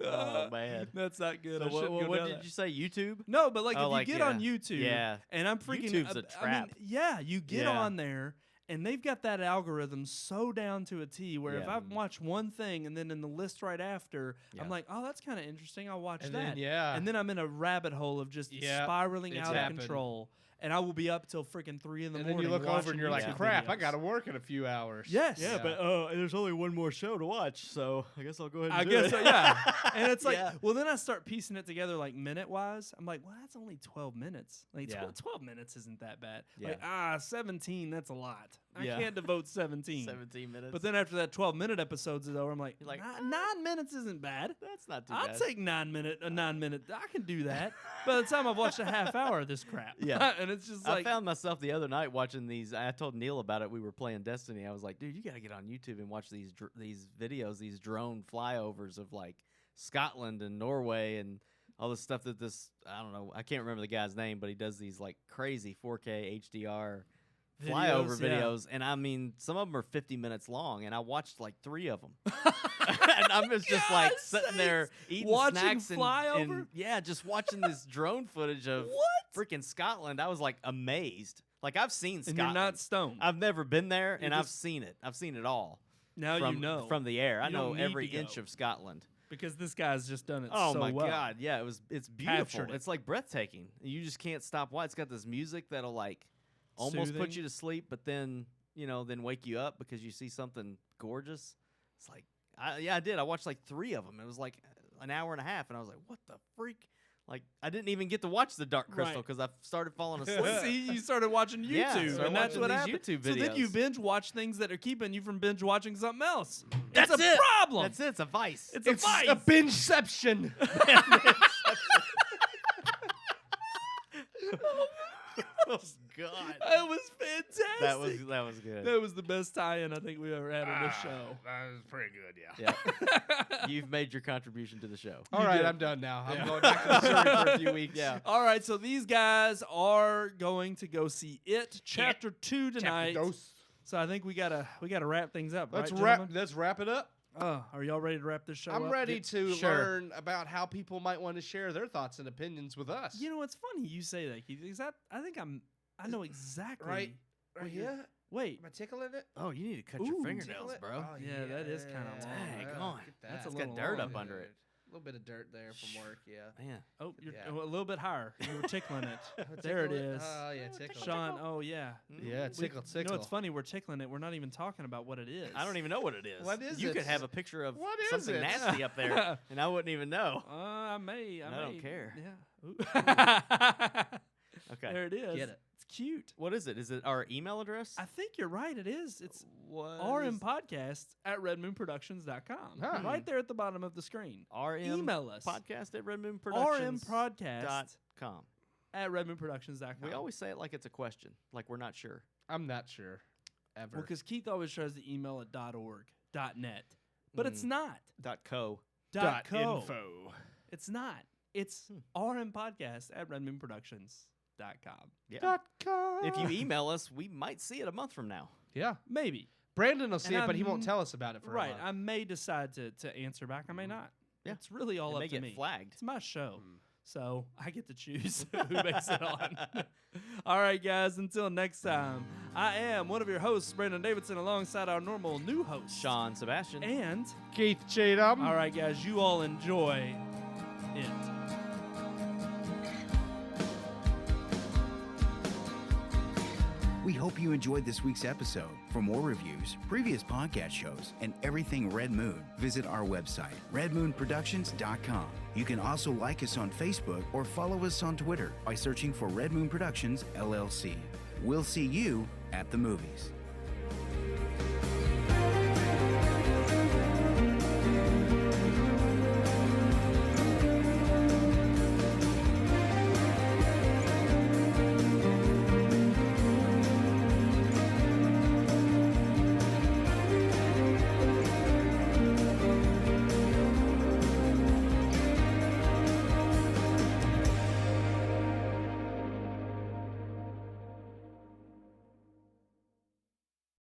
Oh man. That's not good. So I shouldn't go what down did that. you say? YouTube? No, but like Oh, if like, you get on yeah. YouTube, Yeah. and I'm freaking. YouTube's a I mean, trap. yeah, you get Yeah. on there, and they've got that algorithm so down to a T. Where if Yeah. I watch one thing, and then in the list right after, Yeah. I'm like, oh, that's kind of interesting. I'll watch And that. then, yeah. And then I'm in a rabbit hole of just Yeah, spiraling it's out happened. of control, and I will be up till freaking 3 in the And then morning. you look over and watching you're like, YouTube "Crap, I videos. got to work in a few hours." Yes. Yeah, but, there's only one more show to watch, so I guess I'll go ahead I guess so, yeah. And it's like, Yeah. well, then I start piecing it together like minute wise. I'm like, well, that's only 12 minutes. Like, Yeah. 12 minutes isn't that bad. Yeah. Like, 17, that's a lot. I Yeah. can't devote 17. 17 minutes. But then after that 12-minute episodes is over, I'm like, You're like, 9 minutes isn't bad. that's not too I'll bad. take 9 minute. I can do that. By the time I've watched a half hour of this crap. Yeah. And it's just I like, found myself the other night watching these. I told Neil about it. We were playing Destiny. I was like, dude, you got to get on YouTube and watch these videos, these drone flyovers of like Scotland and Norway and all the stuff that I don't know. I can't remember the guy's name, but he does these like crazy 4K HDR flyover yeah. videos. And I mean, some of them are 50 minutes long, and I watched like 3 of them. And I'm just like God's sitting there sakes. eating Watching snacks flyover? and yeah, just watching this drone footage of freaking Scotland. I was like amazed. Like I've seen and Scotland. you're not stoned. I've never been there, You're and I've just- seen it. I've seen it all. Now from, you know. from the air. I You know don't need every to inch go. of Scotland. because this guy's just done it Oh so my well. god, yeah, it's beautiful. Captured it. It's like breathtaking. You just can't stop watching. It's got this music that'll like almost put Soothing. you to sleep, but then then wake you up because you see something gorgeous. It's like I did. I watched like 3 of them. It was like an hour and a half, and I was like, what the freak? Like I didn't even get to watch the Dark Crystal Right. because I started falling asleep. Well, see, you started watching YouTube, Yeah, I started and that's watching what these happened. YouTube So then you videos. binge watch things that are keeping you from binge watching something else. That's it's a it. problem. That's it. It's a vice. It's a It's vice. a bingeception. Oh God, That was fantastic. that was good. That was the best tie-in I think we've ever had on this show. That was pretty good, yeah. Yeah, you've made your contribution to the show. All right, did. I'm done now. I'm Yeah. going back to Missouri for a few weeks. Yeah. All right, so these guys are going to go see It Chapter 2 tonight. Chapter dos. So I think we gotta wrap things up. Let's right, wrap. gentlemen? Let's wrap it up. Are y'all ready to wrap this show up? I'm ready to Sure. learn about how people might want to share their thoughts and opinions with us. You know, it's funny you say that, Keith, because I think I know exactly. right what you're- here. Wait, Am I tickling it? Oh, you need to cut Ooh, your Tickle fingernails, it? bro. Oh, Yeah, that is kinda long. Dang, Yeah, on. get That's a that. It's little got dirt long. up under it. A little bit of dirt there from work, yeah. Man. oh, you're Yeah. a little bit higher. You were tickling it. Tickle There it is. Oh, yeah, tickle. Sean, oh yeah. Yeah, We- tickle, You know, tickle. it's funny. We're tickling it. We're not even talking about what it is. I don't even know what it is. What is you it? could have a picture of What is something it? nasty up there, and I wouldn't even know. I may. I don't care. Yeah. Ooh. Okay. There it is. Get it. It's cute. What is it? Is it our email address? I think you're right. It is. It's What RMPodcast at redmoonproductions.com. Huh. Right there at the bottom of the screen. RM Email us. podcast at redmoonproductions.com. RMPodcast at redmoonproductions.com. We always say it like it's a question, like we're not sure. I'm not sure. Ever. Well, because Keith always tries to email at .org, .net. But it's Mm. not. .co. .co. .info. It's not. It's RMPodcast at redmoonproductions.com. Yeah. .com. If you email us, we might see it a month from now. Yeah. Maybe. Brandon will see And it, but he won't I'm- tell us about it for a Right. month. I may decide to answer back. I may not. Yeah. It's really all It up may to get me. flagged. It's my show. So I get to choose who makes it on. All right, guys, until next time, I am one of your hosts, Brandon Davidson, alongside our normal new host, Sean Sebastian. And, Keith Cheatham. all right, guys, you all enjoy it. We hope you enjoyed this week's episode. For more reviews, previous podcast shows, and everything Red Moon, visit our website, redmoonproductions.com. You can also like us on Facebook or follow us on Twitter by searching for Red Moon Productions, LLC. We'll see you at the movies.